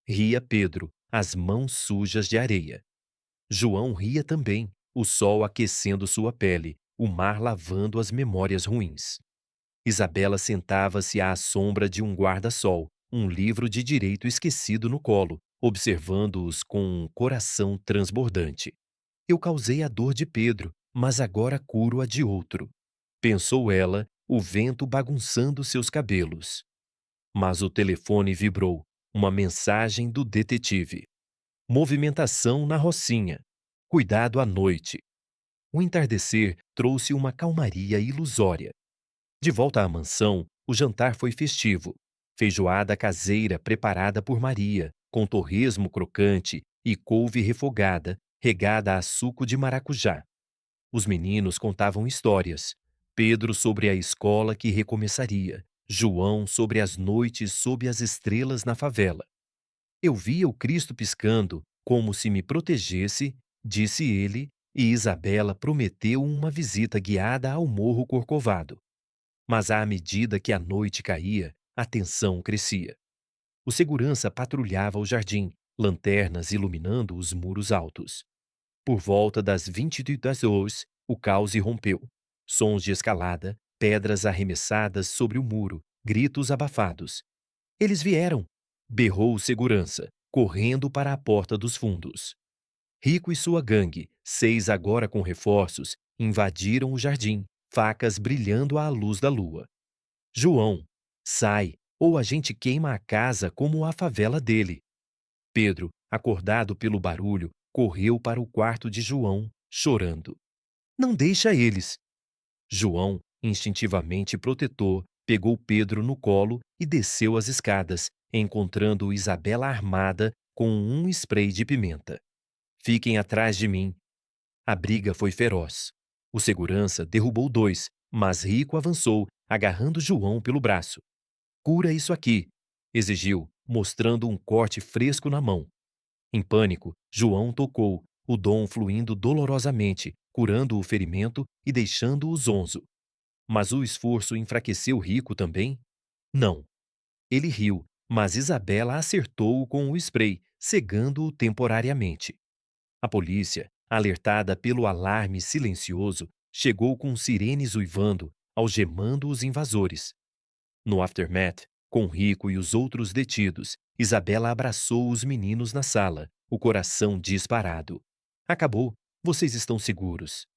Ria Pedro, as mãos sujas de areia. João ria também, o sol aquecendo sua pele, o mar lavando as memórias ruins. Isabela sentava-se à sombra de um guarda-sol, um livro de direito esquecido no colo, observando-os com um coração transbordante. Eu causei a dor de Pedro, mas agora curo a de outro. Pensou ela, o vento bagunçando seus cabelos. Mas o telefone vibrou, uma mensagem do detetive. Movimentação na Rocinha. Cuidado à noite. O entardecer trouxe uma calmaria ilusória. De volta à mansão, o jantar foi festivo. Feijoada caseira preparada por Maria, com torresmo crocante e couve refogada, regada a suco de maracujá. Os meninos contavam histórias. Pedro sobre a escola que recomeçaria, João sobre as noites sob as estrelas na favela. Eu via o Cristo piscando, como se me protegesse, disse ele, e Isabela prometeu uma visita guiada ao Morro Corcovado. Mas à medida que a noite caía, a tensão crescia. O segurança patrulhava o jardim, lanternas iluminando os muros altos. Por volta das 22 horas, o caos irrompeu. Sons de escalada, pedras arremessadas sobre o muro, gritos abafados. Eles vieram! Berrou o segurança, correndo para a porta dos fundos. Rico e sua gangue, 6 agora com reforços, invadiram o jardim, facas brilhando à luz da lua. João, sai, ou a gente queima a casa como a favela dele. Pedro, acordado pelo barulho, correu para o quarto de João, chorando. Não deixa eles! João, instintivamente protetor, pegou Pedro no colo e desceu as escadas, encontrando Isabela armada com um spray de pimenta. Fiquem atrás de mim. A briga foi feroz. O segurança derrubou 2, mas Rico avançou, agarrando João pelo braço. Cura isso aqui, exigiu, mostrando um corte fresco na mão. Em pânico, João tocou, o dom fluindo dolorosamente, curando o ferimento e deixando-o zonzo. Mas o esforço enfraqueceu Rico também? Não. Ele riu, mas Isabela acertou-o com o spray, cegando-o temporariamente. A polícia, alertada pelo alarme silencioso, chegou com sirenes uivando, algemando os invasores. No aftermath, com Rico e os outros detidos, Isabela abraçou os meninos na sala, o coração disparado. Acabou, vocês estão seguros.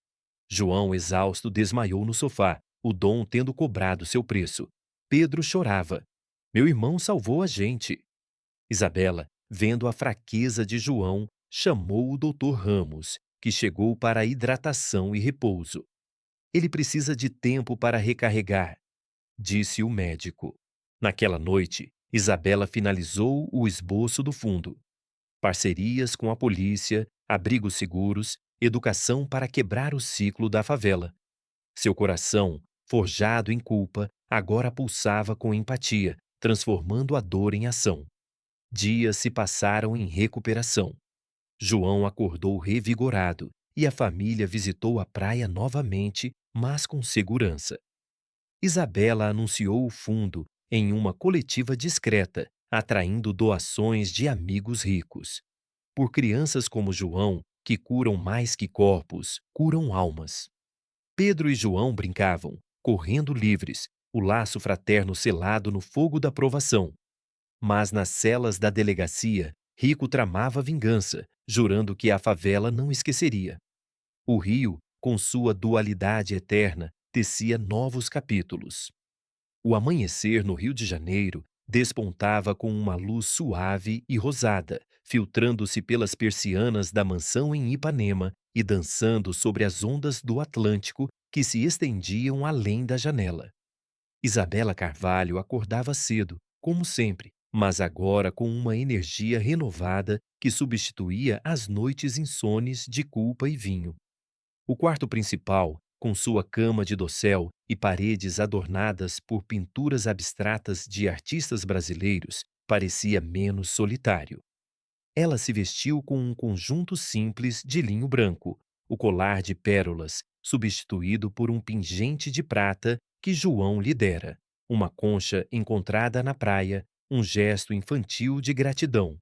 João, exausto, desmaiou no sofá, o Dom tendo cobrado seu preço. Pedro chorava. Meu irmão salvou a gente. Isabela, vendo a fraqueza de João, chamou o doutor Ramos, que chegou para a hidratação e repouso. Ele precisa de tempo para recarregar, disse o médico. Naquela noite, Isabela finalizou o esboço do fundo. Parcerias com a polícia, abrigos seguros, educação para quebrar o ciclo da favela. Seu coração, forjado em culpa, agora pulsava com empatia, transformando a dor em ação. Dias se passaram em recuperação. João acordou revigorado e a família visitou a praia novamente, mas com segurança. Isabela anunciou o fundo em uma coletiva discreta, atraindo doações de amigos ricos. Por crianças como João, que curam mais que corpos, curam almas. Pedro e João brincavam, correndo livres, o laço fraterno selado no fogo da provação. Mas nas celas da delegacia, Rico tramava vingança, jurando que a favela não esqueceria. O rio, com sua dualidade eterna, tecia novos capítulos. O amanhecer no Rio de Janeiro despontava com uma luz suave e rosada, filtrando-se pelas persianas da mansão em Ipanema e dançando sobre as ondas do Atlântico que se estendiam além da janela. Isabela Carvalho acordava cedo, como sempre, mas agora com uma energia renovada que substituía as noites insones de culpa e vinho. O quarto principal, com sua cama de dossel e paredes adornadas por pinturas abstratas de artistas brasileiros, parecia menos solitário. Ela se vestiu com um conjunto simples de linho branco, o colar de pérolas, substituído por um pingente de prata que João lhe dera, uma concha encontrada na praia, um gesto infantil de gratidão.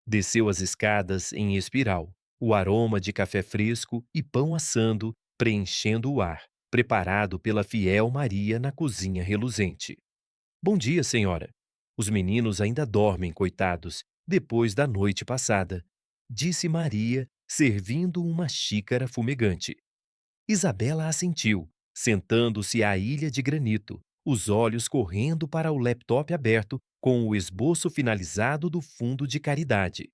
Desceu as escadas em espiral, o aroma de café fresco e pão assando preenchendo o ar, preparado pela fiel Maria na cozinha reluzente. Bom dia, senhora. Os meninos ainda dormem, coitados, depois da noite passada, disse Maria, servindo uma xícara fumegante. Isabela assentiu, sentando-se à ilha de granito, os olhos correndo para o laptop aberto com o esboço finalizado do fundo de caridade.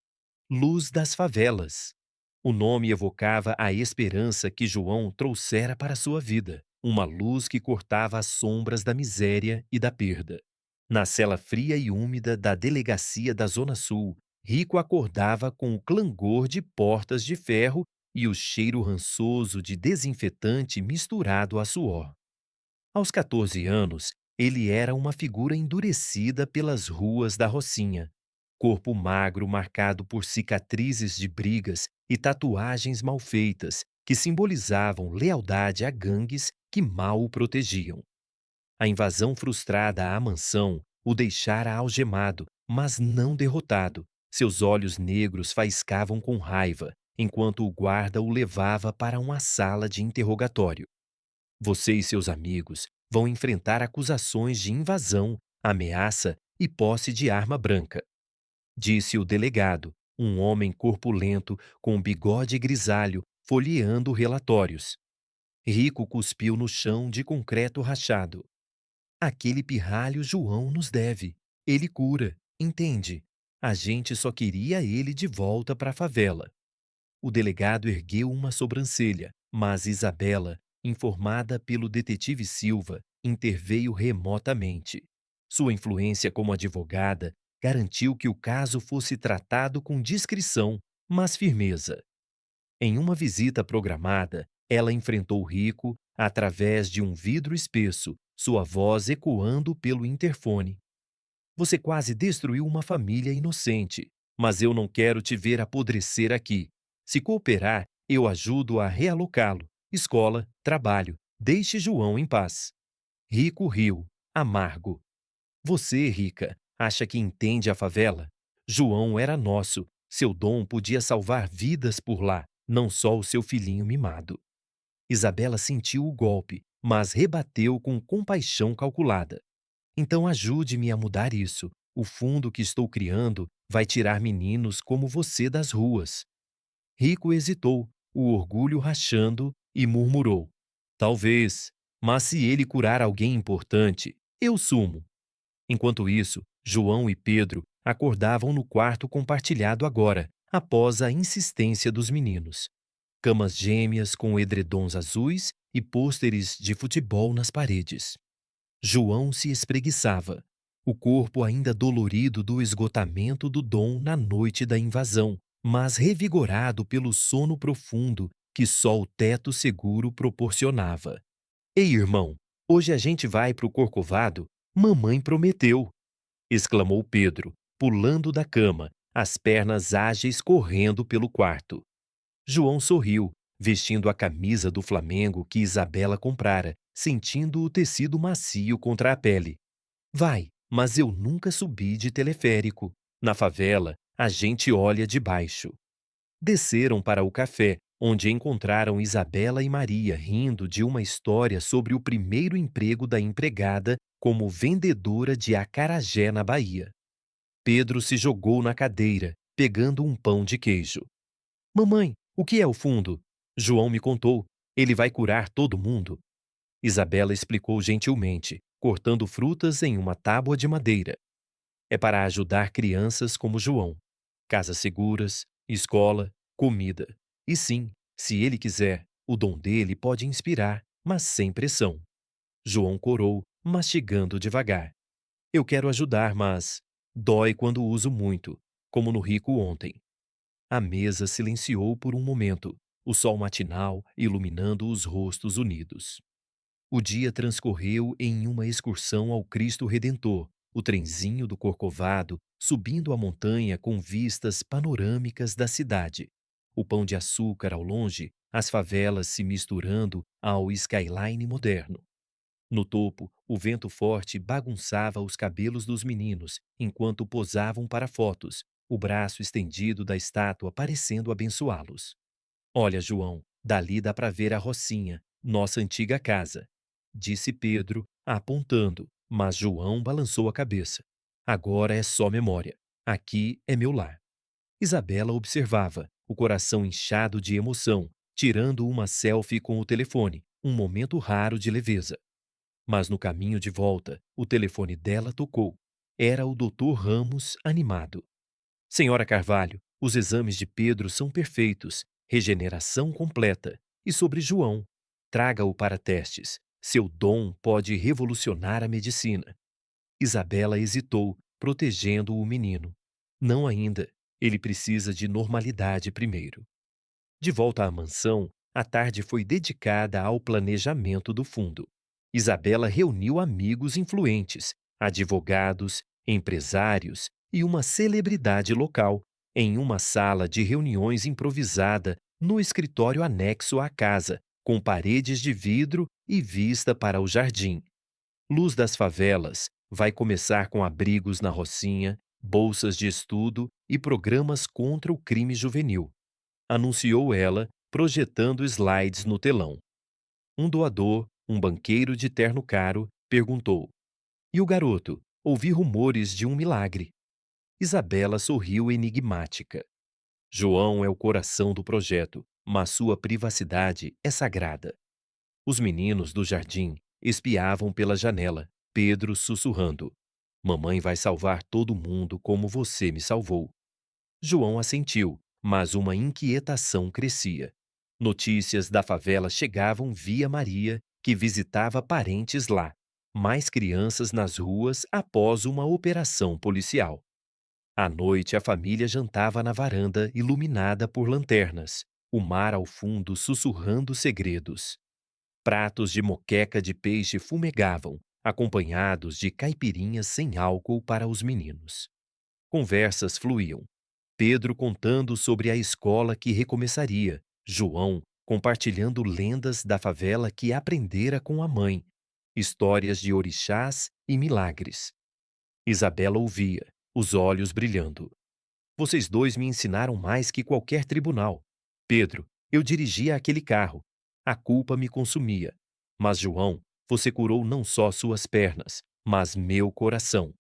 Luz das favelas. O nome evocava a esperança que João trouxera para sua vida, uma luz que cortava as sombras da miséria e da perda. Na cela fria e úmida da delegacia da Zona Sul, Rico acordava com o clangor de portas de ferro e o cheiro rançoso de desinfetante misturado a suor. Aos 14 anos, ele era uma figura endurecida pelas ruas da Rocinha. Corpo magro marcado por cicatrizes de brigas e tatuagens mal feitas que simbolizavam lealdade a gangues que mal o protegiam. A invasão frustrada à mansão o deixara algemado, mas não derrotado. Seus olhos negros faiscavam com raiva, enquanto o guarda o levava para uma sala de interrogatório. Você e seus amigos vão enfrentar acusações de invasão, ameaça e posse de arma branca, disse o delegado, um homem corpulento com um bigode grisalho, folheando relatórios. Rico cuspiu no chão de concreto rachado. Aquele pirralho João nos deve. Ele cura, entende? A gente só queria ele de volta para a favela. O delegado ergueu uma sobrancelha, mas Isabela, informada pelo detetive Silva, interveio remotamente. Sua influência como advogada garantiu que o caso fosse tratado com discrição, mas firmeza. Em uma visita programada, ela enfrentou Rico através de um vidro espesso, sua voz ecoando pelo interfone. Você quase destruiu uma família inocente, mas eu não quero te ver apodrecer aqui. Se cooperar, eu ajudo a realocá-lo. Escola, trabalho. Deixe João em paz. Rico riu, amargo. Você, Rica, acha que entende a favela? João era nosso. Seu dom podia salvar vidas por lá, não só o seu filhinho mimado. Isabela sentiu o golpe, mas rebateu com compaixão calculada. Então ajude-me a mudar isso. O fundo que estou criando vai tirar meninos como você das ruas. Rico hesitou, o orgulho rachando, e murmurou: Talvez, mas se ele curar alguém importante, eu sumo. Enquanto isso, João e Pedro acordavam no quarto compartilhado agora, após a insistência dos meninos. Camas gêmeas com edredons azuis e pôsteres de futebol nas paredes. João se espreguiçava, o corpo ainda dolorido do esgotamento do dom na noite da invasão, mas revigorado pelo sono profundo que só o teto seguro proporcionava. Ei, irmão, hoje a gente vai pro Corcovado? Mamãe prometeu! Exclamou Pedro, pulando da cama, as pernas ágeis correndo pelo quarto. João sorriu, vestindo a camisa do Flamengo que Isabela comprara, sentindo o tecido macio contra a pele. Vai, mas eu nunca subi de teleférico. Na favela, a gente olha de baixo. Desceram para o café, onde encontraram Isabela e Maria rindo de uma história sobre o primeiro emprego da empregada como vendedora de acarajé na Bahia. Pedro se jogou na cadeira, pegando um pão de queijo. Mamãe, o que é o fundo? João me contou. Ele vai curar todo mundo. Isabela explicou gentilmente, cortando frutas em uma tábua de madeira. É para ajudar crianças como João. Casas seguras, escola, comida. E sim, se ele quiser, o dom dele pode inspirar, mas sem pressão. João corou, mastigando devagar. Eu quero ajudar, mas dói quando uso muito, como no Rico ontem. A mesa silenciou por um momento, o sol matinal iluminando os rostos unidos. O dia transcorreu em uma excursão ao Cristo Redentor, o trenzinho do Corcovado subindo a montanha com vistas panorâmicas da cidade. O Pão de Açúcar ao longe, as favelas se misturando ao skyline moderno. No topo, o vento forte bagunçava os cabelos dos meninos enquanto posavam para fotos, o braço estendido da estátua parecendo abençoá-los. Olha, João, dali dá para ver a Rocinha, nossa antiga casa, disse Pedro, apontando, mas João balançou a cabeça. Agora é só memória. Aqui é meu lar. Isabela observava, o coração inchado de emoção, tirando uma selfie com o telefone, um momento raro de leveza. Mas no caminho de volta, o telefone dela tocou. Era o Dr. Ramos, animado. Senhora Carvalho, os exames de Pedro são perfeitos, regeneração completa. E sobre João, traga-o para testes. Seu dom pode revolucionar a medicina. Isabela hesitou, protegendo o menino. Não ainda. Ele precisa de normalidade primeiro. De volta à mansão, a tarde foi dedicada ao planejamento do fundo. Isabela reuniu amigos influentes, advogados, empresários e uma celebridade local em uma sala de reuniões improvisada no escritório anexo à casa, com paredes de vidro e vista para o jardim. Luz das favelas, Vai começar com abrigos na Rocinha, bolsas de estudo e programas contra o crime juvenil, anunciou ela, projetando slides no telão. Um doador, um banqueiro de terno caro, perguntou: E o garoto? Ouvi rumores de um milagre. Isabela sorriu enigmática. João é o coração do projeto, mas sua privacidade é sagrada. Os meninos do jardim espiavam pela janela, Pedro sussurrando: Mamãe vai salvar todo mundo como você me salvou. João assentiu, mas uma inquietação crescia. Notícias da favela chegavam via Maria, que visitava parentes lá. Mais crianças nas ruas após uma operação policial. À noite, a família jantava na varanda, iluminada por lanternas, o mar ao fundo sussurrando segredos. Pratos de moqueca de peixe fumegavam, acompanhados de caipirinhas sem álcool para os meninos. Conversas fluíam. Pedro contando sobre a escola que recomeçaria, João compartilhando lendas da favela que aprendera com a mãe, histórias de orixás e milagres. Isabela ouvia, os olhos brilhando. Vocês dois me ensinaram mais que qualquer tribunal. Pedro, eu dirigia aquele carro. A culpa me consumia. Mas, João, você curou não só suas pernas, mas meu coração.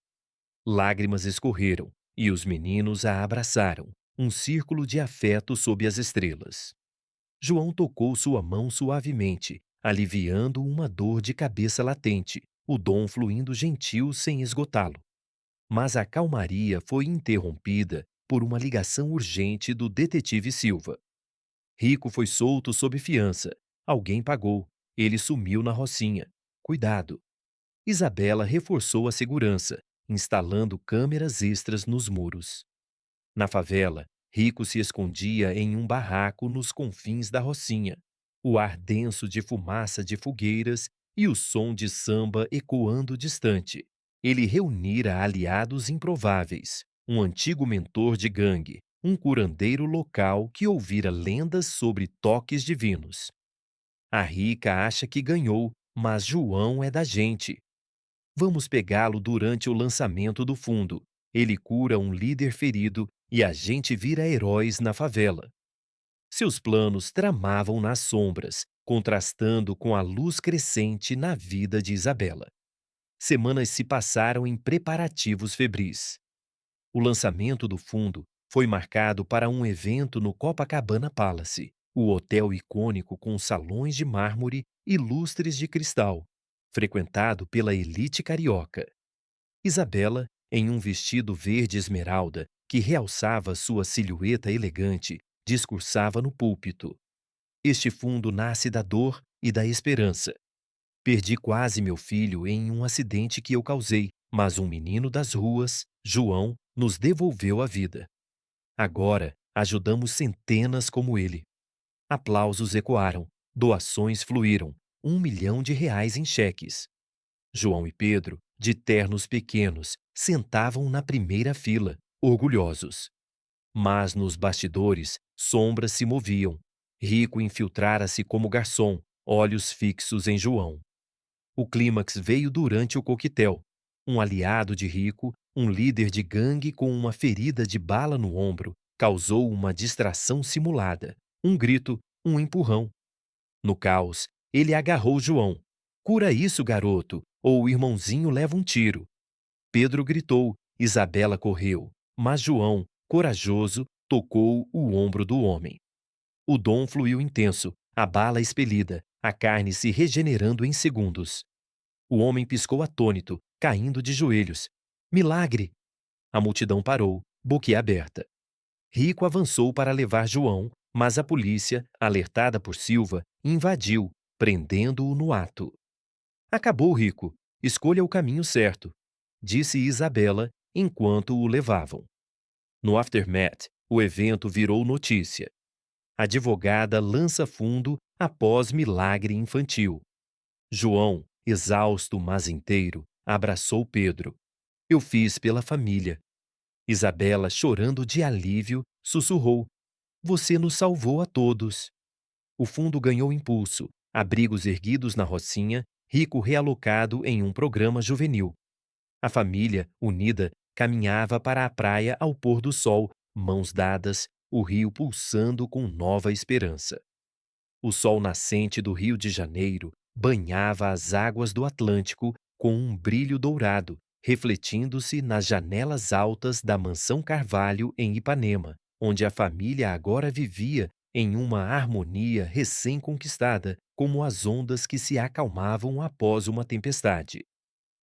Lágrimas escorreram e os meninos a abraçaram, um círculo de afeto sob as estrelas. João tocou sua mão suavemente, aliviando uma dor de cabeça latente, o dom fluindo gentil sem esgotá-lo. Mas a calmaria foi interrompida por uma ligação urgente do detetive Silva. Rico foi solto sob fiança. Alguém pagou. Ele sumiu na Rocinha. Cuidado. Isabela reforçou a segurança, instalando câmeras extras nos muros. Na favela, Rico se escondia em um barraco nos confins da Rocinha. O ar denso de fumaça de fogueiras e o som de samba ecoando distante. Ele reunira aliados improváveis, um antigo mentor de gangue, um curandeiro local que ouvira lendas sobre toques divinos. A rica acha que ganhou, mas João é da gente. Vamos pegá-lo durante o lançamento do fundo. Ele cura um líder ferido e a gente vira heróis na favela. Seus planos tramavam nas sombras, contrastando com a luz crescente na vida de Isabela. Semanas se passaram em preparativos febris. O lançamento do fundo foi marcado para um evento no Copacabana Palace, o hotel icônico com salões de mármore e lustres de cristal, frequentado pela elite carioca. Isabela, em um vestido verde esmeralda que realçava sua silhueta elegante, discursava no púlpito. Este fundo nasce da dor e da esperança. Perdi quase meu filho em um acidente que eu causei, mas um menino das ruas, João, nos devolveu a vida. Agora, ajudamos centenas como ele. Aplausos ecoaram, doações fluíram, R$ 1 milhão em cheques. João e Pedro, de ternos pequenos, sentavam na primeira fila, orgulhosos. Mas nos bastidores, sombras se moviam. Rico infiltrara-se como garçom, olhos fixos em João. O clímax veio durante o coquetel. Um aliado de Rico, um líder de gangue com uma ferida de bala no ombro, causou uma distração simulada. Um grito, um empurrão. No caos, ele agarrou João. Cura isso, garoto, ou o irmãozinho leva um tiro. Pedro gritou, Isabela correu, mas João, corajoso, tocou o ombro do homem. O dom fluiu intenso, a bala expelida, a carne se regenerando em segundos. O homem piscou atônito, caindo de joelhos. Milagre! A multidão parou, boquiaberta. Rico avançou para levar João, mas a polícia, alertada por Silva, invadiu, prendendo-o no ato. Acabou, Rico. Escolha o caminho certo, disse Isabela enquanto o levavam. No aftermath, o evento virou notícia. Advogada lança fundo após milagre infantil. João, exausto mas inteiro, abraçou Pedro. Eu fiz pela família. Isabela, chorando de alívio, sussurrou: Você nos salvou a todos. O fundo ganhou impulso, abrigos erguidos na Rocinha, Rico realocado em um programa juvenil. A família, unida, caminhava para a praia ao pôr do sol, mãos dadas, o rio pulsando com nova esperança. O sol nascente do Rio de Janeiro banhava as águas do Atlântico com um brilho dourado, refletindo-se nas janelas altas da Mansão Carvalho em Ipanema, onde a família agora vivia em uma harmonia recém-conquistada, como as ondas que se acalmavam após uma tempestade.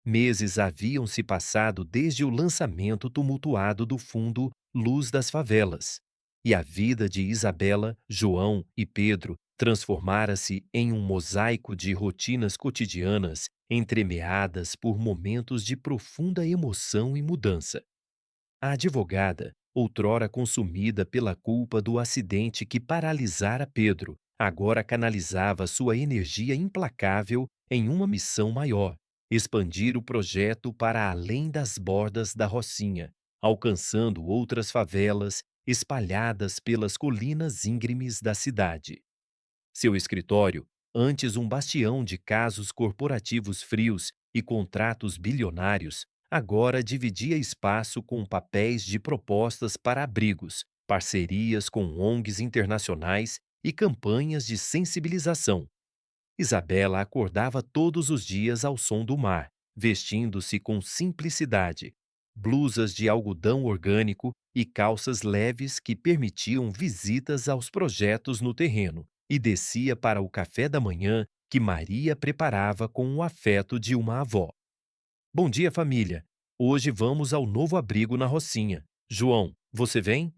Meses haviam se passado desde o lançamento tumultuado do fundo Luz das Favelas, e a vida de Isabela, João e Pedro transformara-se em um mosaico de rotinas cotidianas entremeadas por momentos de profunda emoção e mudança. A advogada, outrora consumida pela culpa do acidente que paralisara Pedro, agora canalizava sua energia implacável em uma missão maior: expandir o projeto para além das bordas da Rocinha, alcançando outras favelas espalhadas pelas colinas íngremes da cidade. Seu escritório, antes um bastião de casos corporativos frios e contratos bilionários, agora dividia espaço com papéis de propostas para abrigos, parcerias com ONGs internacionais e campanhas de sensibilização. Isabela acordava todos os dias ao som do mar, vestindo-se com simplicidade, blusas de algodão orgânico e calças leves que permitiam visitas aos projetos no terreno, e descia para o café da manhã que Maria preparava com o afeto de uma avó. Bom dia, família. Hoje vamos ao novo abrigo na Rocinha. João, você vem?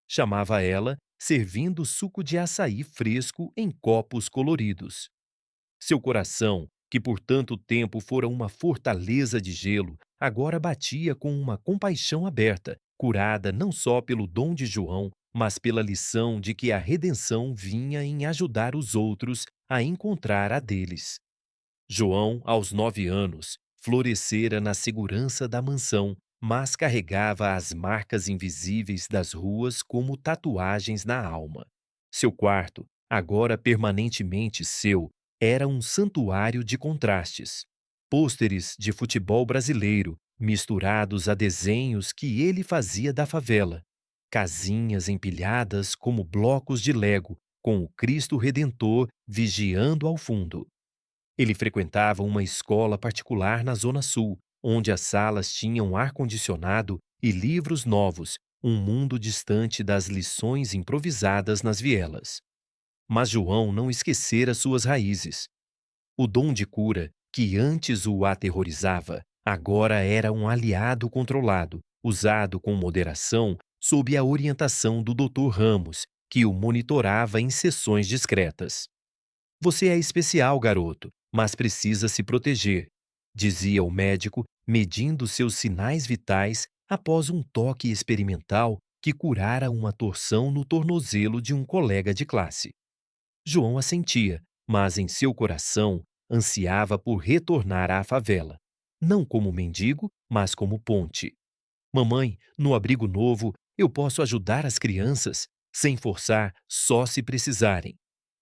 Chamava ela, servindo suco de açaí fresco em copos coloridos. Seu coração, que por tanto tempo fora uma fortaleza de gelo, agora batia com uma compaixão aberta, curada não só pelo dom de João, mas pela lição de que a redenção vinha em ajudar os outros a encontrar a deles. João, aos 9 anos, florescera na segurança da mansão, mas carregava as marcas invisíveis das ruas como tatuagens na alma. Seu quarto, agora permanentemente seu, era um santuário de contrastes. Pôsteres de futebol brasileiro, misturados a desenhos que ele fazia da favela. Casinhas empilhadas como blocos de Lego, com o Cristo Redentor vigiando ao fundo. Ele frequentava uma escola particular na Zona Sul, onde as salas tinham ar-condicionado e livros novos, um mundo distante das lições improvisadas nas vielas. Mas João não esquecera suas raízes. O dom de cura, que antes o aterrorizava, agora era um aliado controlado, usado com moderação sob a orientação do Dr. Ramos, que o monitorava em sessões discretas. Você é especial, garoto, mas precisa se proteger, dizia o médico, medindo seus sinais vitais após um toque experimental que curara uma torção no tornozelo de um colega de classe. João assentia, mas em seu coração ansiava por retornar à favela, não como mendigo, mas como ponte. Mamãe, no abrigo novo, eu posso ajudar as crianças, sem forçar, só se precisarem.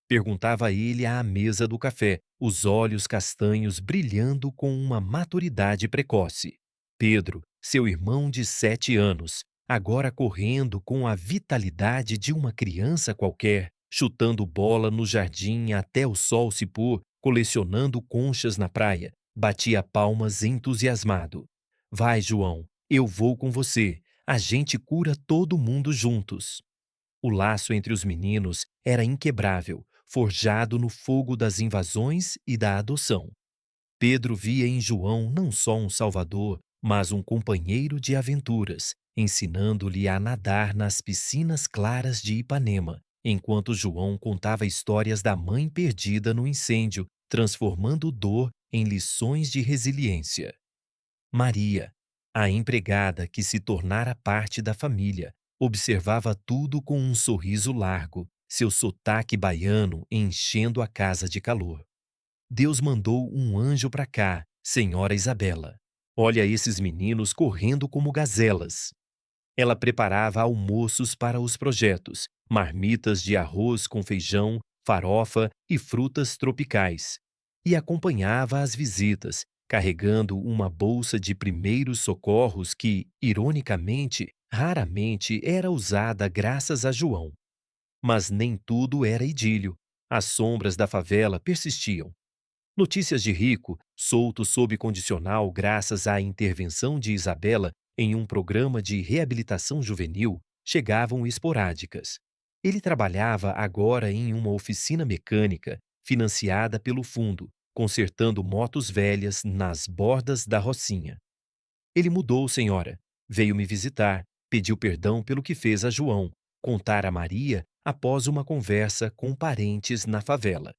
Perguntava ele à mesa do café, os olhos castanhos brilhando com uma maturidade precoce. Pedro, seu irmão de 7 anos, agora correndo com a vitalidade de uma criança qualquer, chutando bola no jardim até o sol se pôr, colecionando conchas na praia, batia palmas entusiasmado. Vai, João, eu vou com você. A gente cura todo mundo juntos. O laço entre os meninos era inquebrável, forjado no fogo das invasões e da adoção. Pedro via em João não só um salvador, mas um companheiro de aventuras, ensinando-lhe a nadar nas piscinas claras de Ipanema, enquanto João contava histórias da mãe perdida no incêndio, transformando dor em lições de resiliência. Maria, a empregada que se tornara parte da família, observava tudo com um sorriso largo, seu sotaque baiano enchendo a casa de calor. Deus mandou um anjo para cá, senhora Isabela. Olha esses meninos correndo como gazelas. Ela preparava almoços para os projetos, marmitas de arroz com feijão, farofa e frutas tropicais. E acompanhava as visitas, carregando uma bolsa de primeiros socorros que, ironicamente, raramente era usada graças a João. Mas nem tudo era idílio. As sombras da favela persistiam. Notícias de Rico, solto sob condicional graças à intervenção de Isabela em um programa de reabilitação juvenil, chegavam esporádicas. Ele trabalhava agora em uma oficina mecânica financiada pelo fundo, consertando motos velhas nas bordas da Rocinha. Ele mudou, senhora. Veio me visitar, pediu perdão pelo que fez a João, contar a Maria após uma conversa com parentes na favela.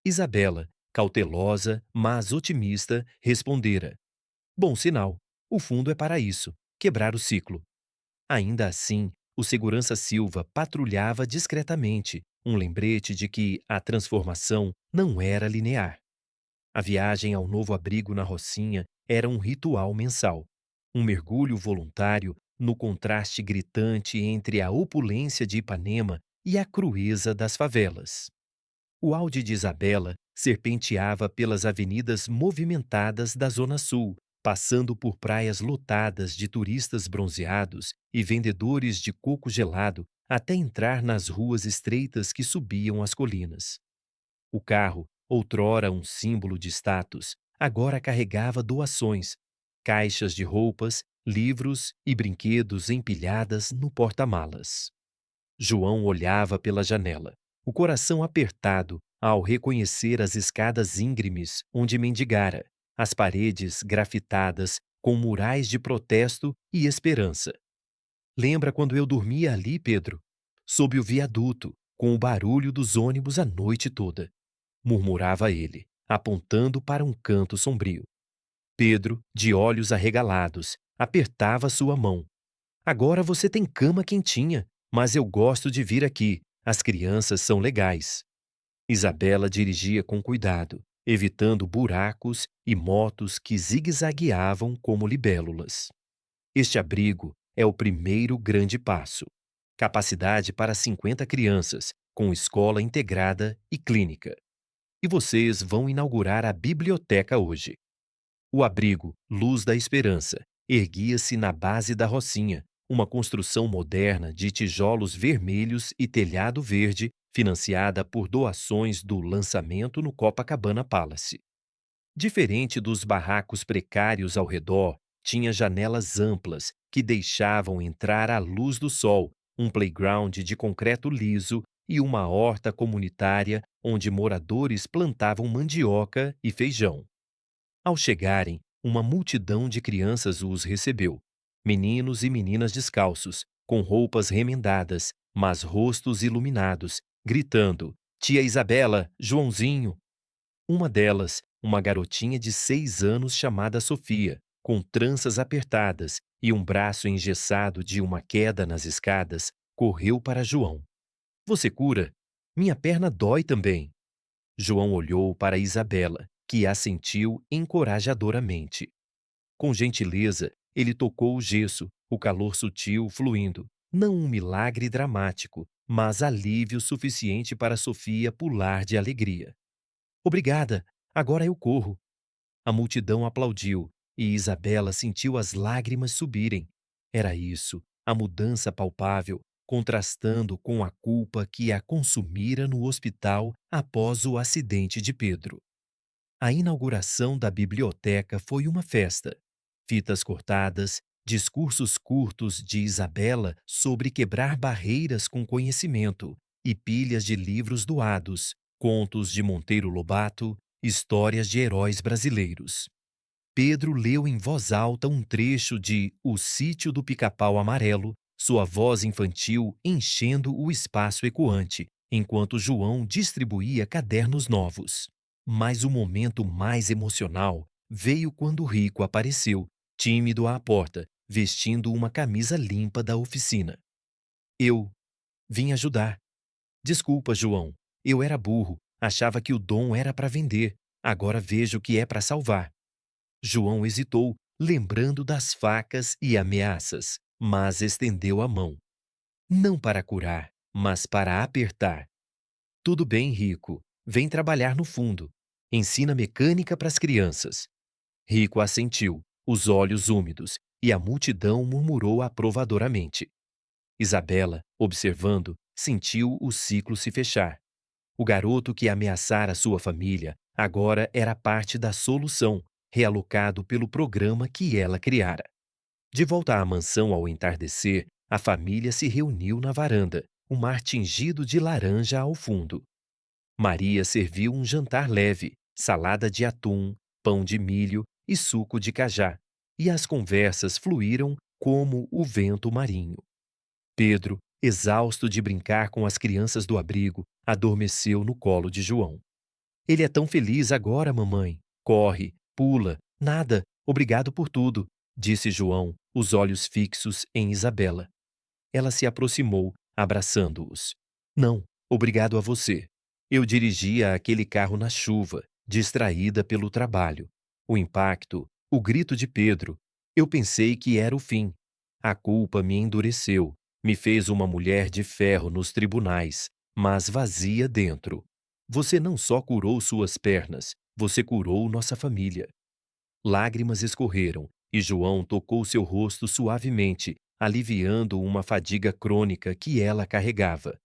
Isabela, cautelosa, mas otimista, respondera: Bom sinal. O fundo é para isso, quebrar o ciclo. Ainda assim, o segurança Silva patrulhava discretamente, um lembrete de que a transformação não era linear. A viagem ao novo abrigo na Rocinha era um ritual mensal, um mergulho voluntário no contraste gritante entre a opulência de Ipanema e a crueza das favelas. O Audi de Isabela serpenteava pelas avenidas movimentadas da Zona Sul, passando por praias lotadas de turistas bronzeados e vendedores de coco gelado até entrar nas ruas estreitas que subiam as colinas. O carro, outrora um símbolo de status, agora carregava doações, caixas de roupas, livros e brinquedos empilhadas no porta-malas. João olhava pela janela, o coração apertado ao reconhecer as escadas íngremes onde mendigara, as paredes grafitadas com murais de protesto e esperança. Lembra quando eu dormia ali, Pedro? Sob o viaduto, com o barulho dos ônibus a noite toda, murmurava ele, apontando para um canto sombrio. Pedro, de olhos arregalados, apertava sua mão. Agora você tem cama quentinha, mas eu gosto de vir aqui. As crianças são legais. Isabela dirigia com cuidado, evitando buracos e motos que zigue-zagueavam como libélulas. Este abrigo é o primeiro grande passo. Capacidade para 50 crianças, com escola integrada e clínica. E vocês vão inaugurar a biblioteca hoje. O abrigo Luz da Esperança erguia-se na base da Rocinha, uma construção moderna de tijolos vermelhos e telhado verde, financiada por doações do lançamento no Copacabana Palace. Diferente dos barracos precários ao redor, tinha janelas amplas que deixavam entrar a luz do sol, um playground de concreto liso e uma horta comunitária onde moradores plantavam mandioca e feijão. Ao chegarem, uma multidão de crianças os recebeu. Meninos e meninas descalços, com roupas remendadas, mas rostos iluminados, gritando: Tia Isabela, Joãozinho! Uma delas, uma garotinha de 6 anos chamada Sofia, com tranças apertadas e um braço engessado de uma queda nas escadas, correu para João. Você cura? Minha perna dói também. João olhou para Isabela, que assentiu encorajadoramente. Com gentileza, ele tocou o gesso, o calor sutil fluindo. Não um milagre dramático, mas alívio suficiente para Sofia pular de alegria. Obrigada, agora eu corro. A multidão aplaudiu e Isabela sentiu as lágrimas subirem. Era isso, a mudança palpável, contrastando com a culpa que a consumira no hospital após o acidente de Pedro. A inauguração da biblioteca foi uma festa. Fitas cortadas, discursos curtos de Isabela sobre quebrar barreiras com conhecimento e pilhas de livros doados, contos de Monteiro Lobato, histórias de heróis brasileiros. Pedro leu em voz alta um trecho de O Sítio do Pica-Pau Amarelo, sua voz infantil enchendo o espaço ecoante, enquanto João distribuía cadernos novos. Mas o momento mais emocional veio quando Rico apareceu, tímido à porta, vestindo uma camisa limpa da oficina. Eu vim ajudar. Desculpa, João. Eu era burro, achava que o dom era para vender. Agora vejo que é para salvar. João hesitou, lembrando das facas e ameaças, mas estendeu a mão. Não para curar, mas para apertar. Tudo bem, Rico. Vem trabalhar no fundo. Ensina mecânica para as crianças. Rico assentiu, os olhos úmidos, e a multidão murmurou aprovadoramente. Isabela, observando, sentiu o ciclo se fechar. O garoto que ameaçara sua família agora era parte da solução, realocado pelo programa que ela criara. De volta à mansão ao entardecer, a família se reuniu na varanda, o mar tingido de laranja ao fundo. Maria serviu um jantar leve, salada de atum, pão de milho e suco de cajá, e as conversas fluíram como o vento marinho. Pedro, exausto de brincar com as crianças do abrigo, adormeceu no colo de João. Ele é tão feliz agora, mamãe. Corre, pula, nada, obrigado por tudo, disse João, os olhos fixos em Isabela. Ela se aproximou, abraçando-os. Não, obrigado a você. Eu dirigia aquele carro na chuva, distraída pelo trabalho. O impacto, o grito de Pedro. Eu pensei que era o fim. A culpa me endureceu, me fez uma mulher de ferro nos tribunais, mas vazia dentro. Você não só curou suas pernas, você curou nossa família. Lágrimas escorreram, e João tocou seu rosto suavemente, aliviando uma fadiga crônica que ela carregava.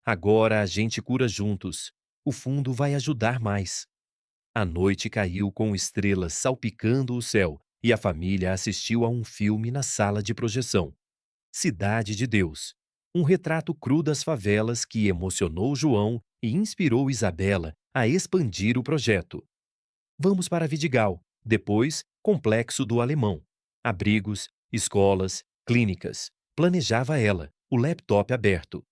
Agora a gente cura juntos. O fundo vai ajudar mais. A noite caiu com estrelas salpicando o céu, e a família assistiu a um filme na sala de projeção. Cidade de Deus. Um retrato cru das favelas que emocionou João e inspirou Isabela a expandir o projeto. Vamos para Vidigal, depois Complexo do Alemão. Abrigos, escolas, clínicas. Planejava ela, o laptop aberto.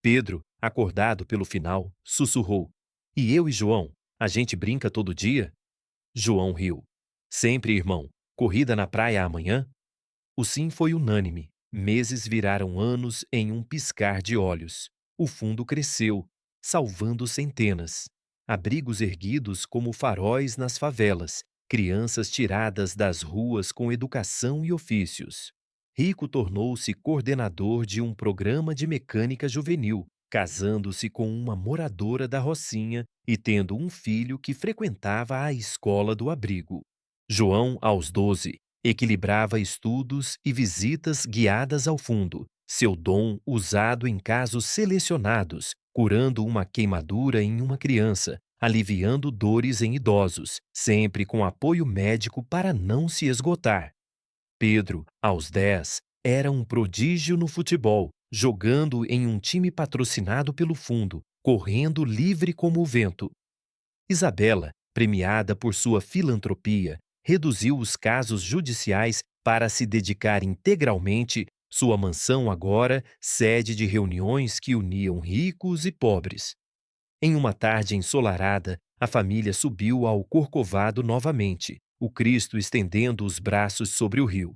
Pedro, acordado pelo final, sussurrou. E eu e João, a gente brinca todo dia? João riu. Sempre, irmão. Corrida na praia amanhã? O sim foi unânime. Meses viraram anos em um piscar de olhos. O fundo cresceu, salvando centenas. Abrigos erguidos como faróis nas favelas, crianças tiradas das ruas com educação e ofícios. Rico tornou-se coordenador de um programa de mecânica juvenil, casando-se com uma moradora da Rocinha e tendo um filho que frequentava a escola do abrigo. João, aos 12, equilibrava estudos e visitas guiadas ao fundo, seu dom usado em casos selecionados, curando uma queimadura em uma criança, aliviando dores em idosos, sempre com apoio médico para não se esgotar. Pedro, aos 10, era um prodígio no futebol, jogando em um time patrocinado pelo fundo, correndo livre como o vento. Isabela, premiada por sua filantropia, reduziu os casos judiciais para se dedicar integralmente, sua mansão agora sede de reuniões que uniam ricos e pobres. Em uma tarde ensolarada, a família subiu ao Corcovado novamente, o Cristo estendendo os braços sobre o rio.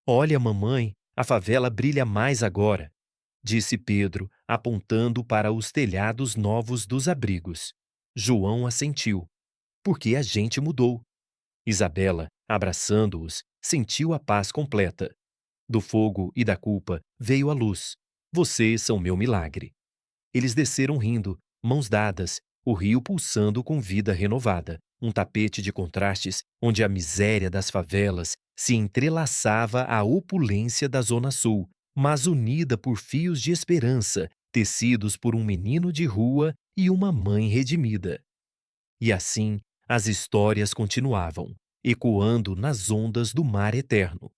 Olha, mamãe, a favela brilha mais agora, disse Pedro, apontando para os telhados novos dos abrigos. João assentiu, porque a gente mudou. Isabela, abraçando-os, sentiu a paz completa. Do fogo e da culpa veio a luz. Vocês são meu milagre. Eles desceram rindo, mãos dadas, o rio pulsando com vida renovada, um tapete de contrastes onde a miséria das favelas se entrelaçava à opulência da Zona Sul, mas unida por fios de esperança, tecidos por um menino de rua e uma mãe redimida. E assim, as histórias continuavam, ecoando nas ondas do mar eterno.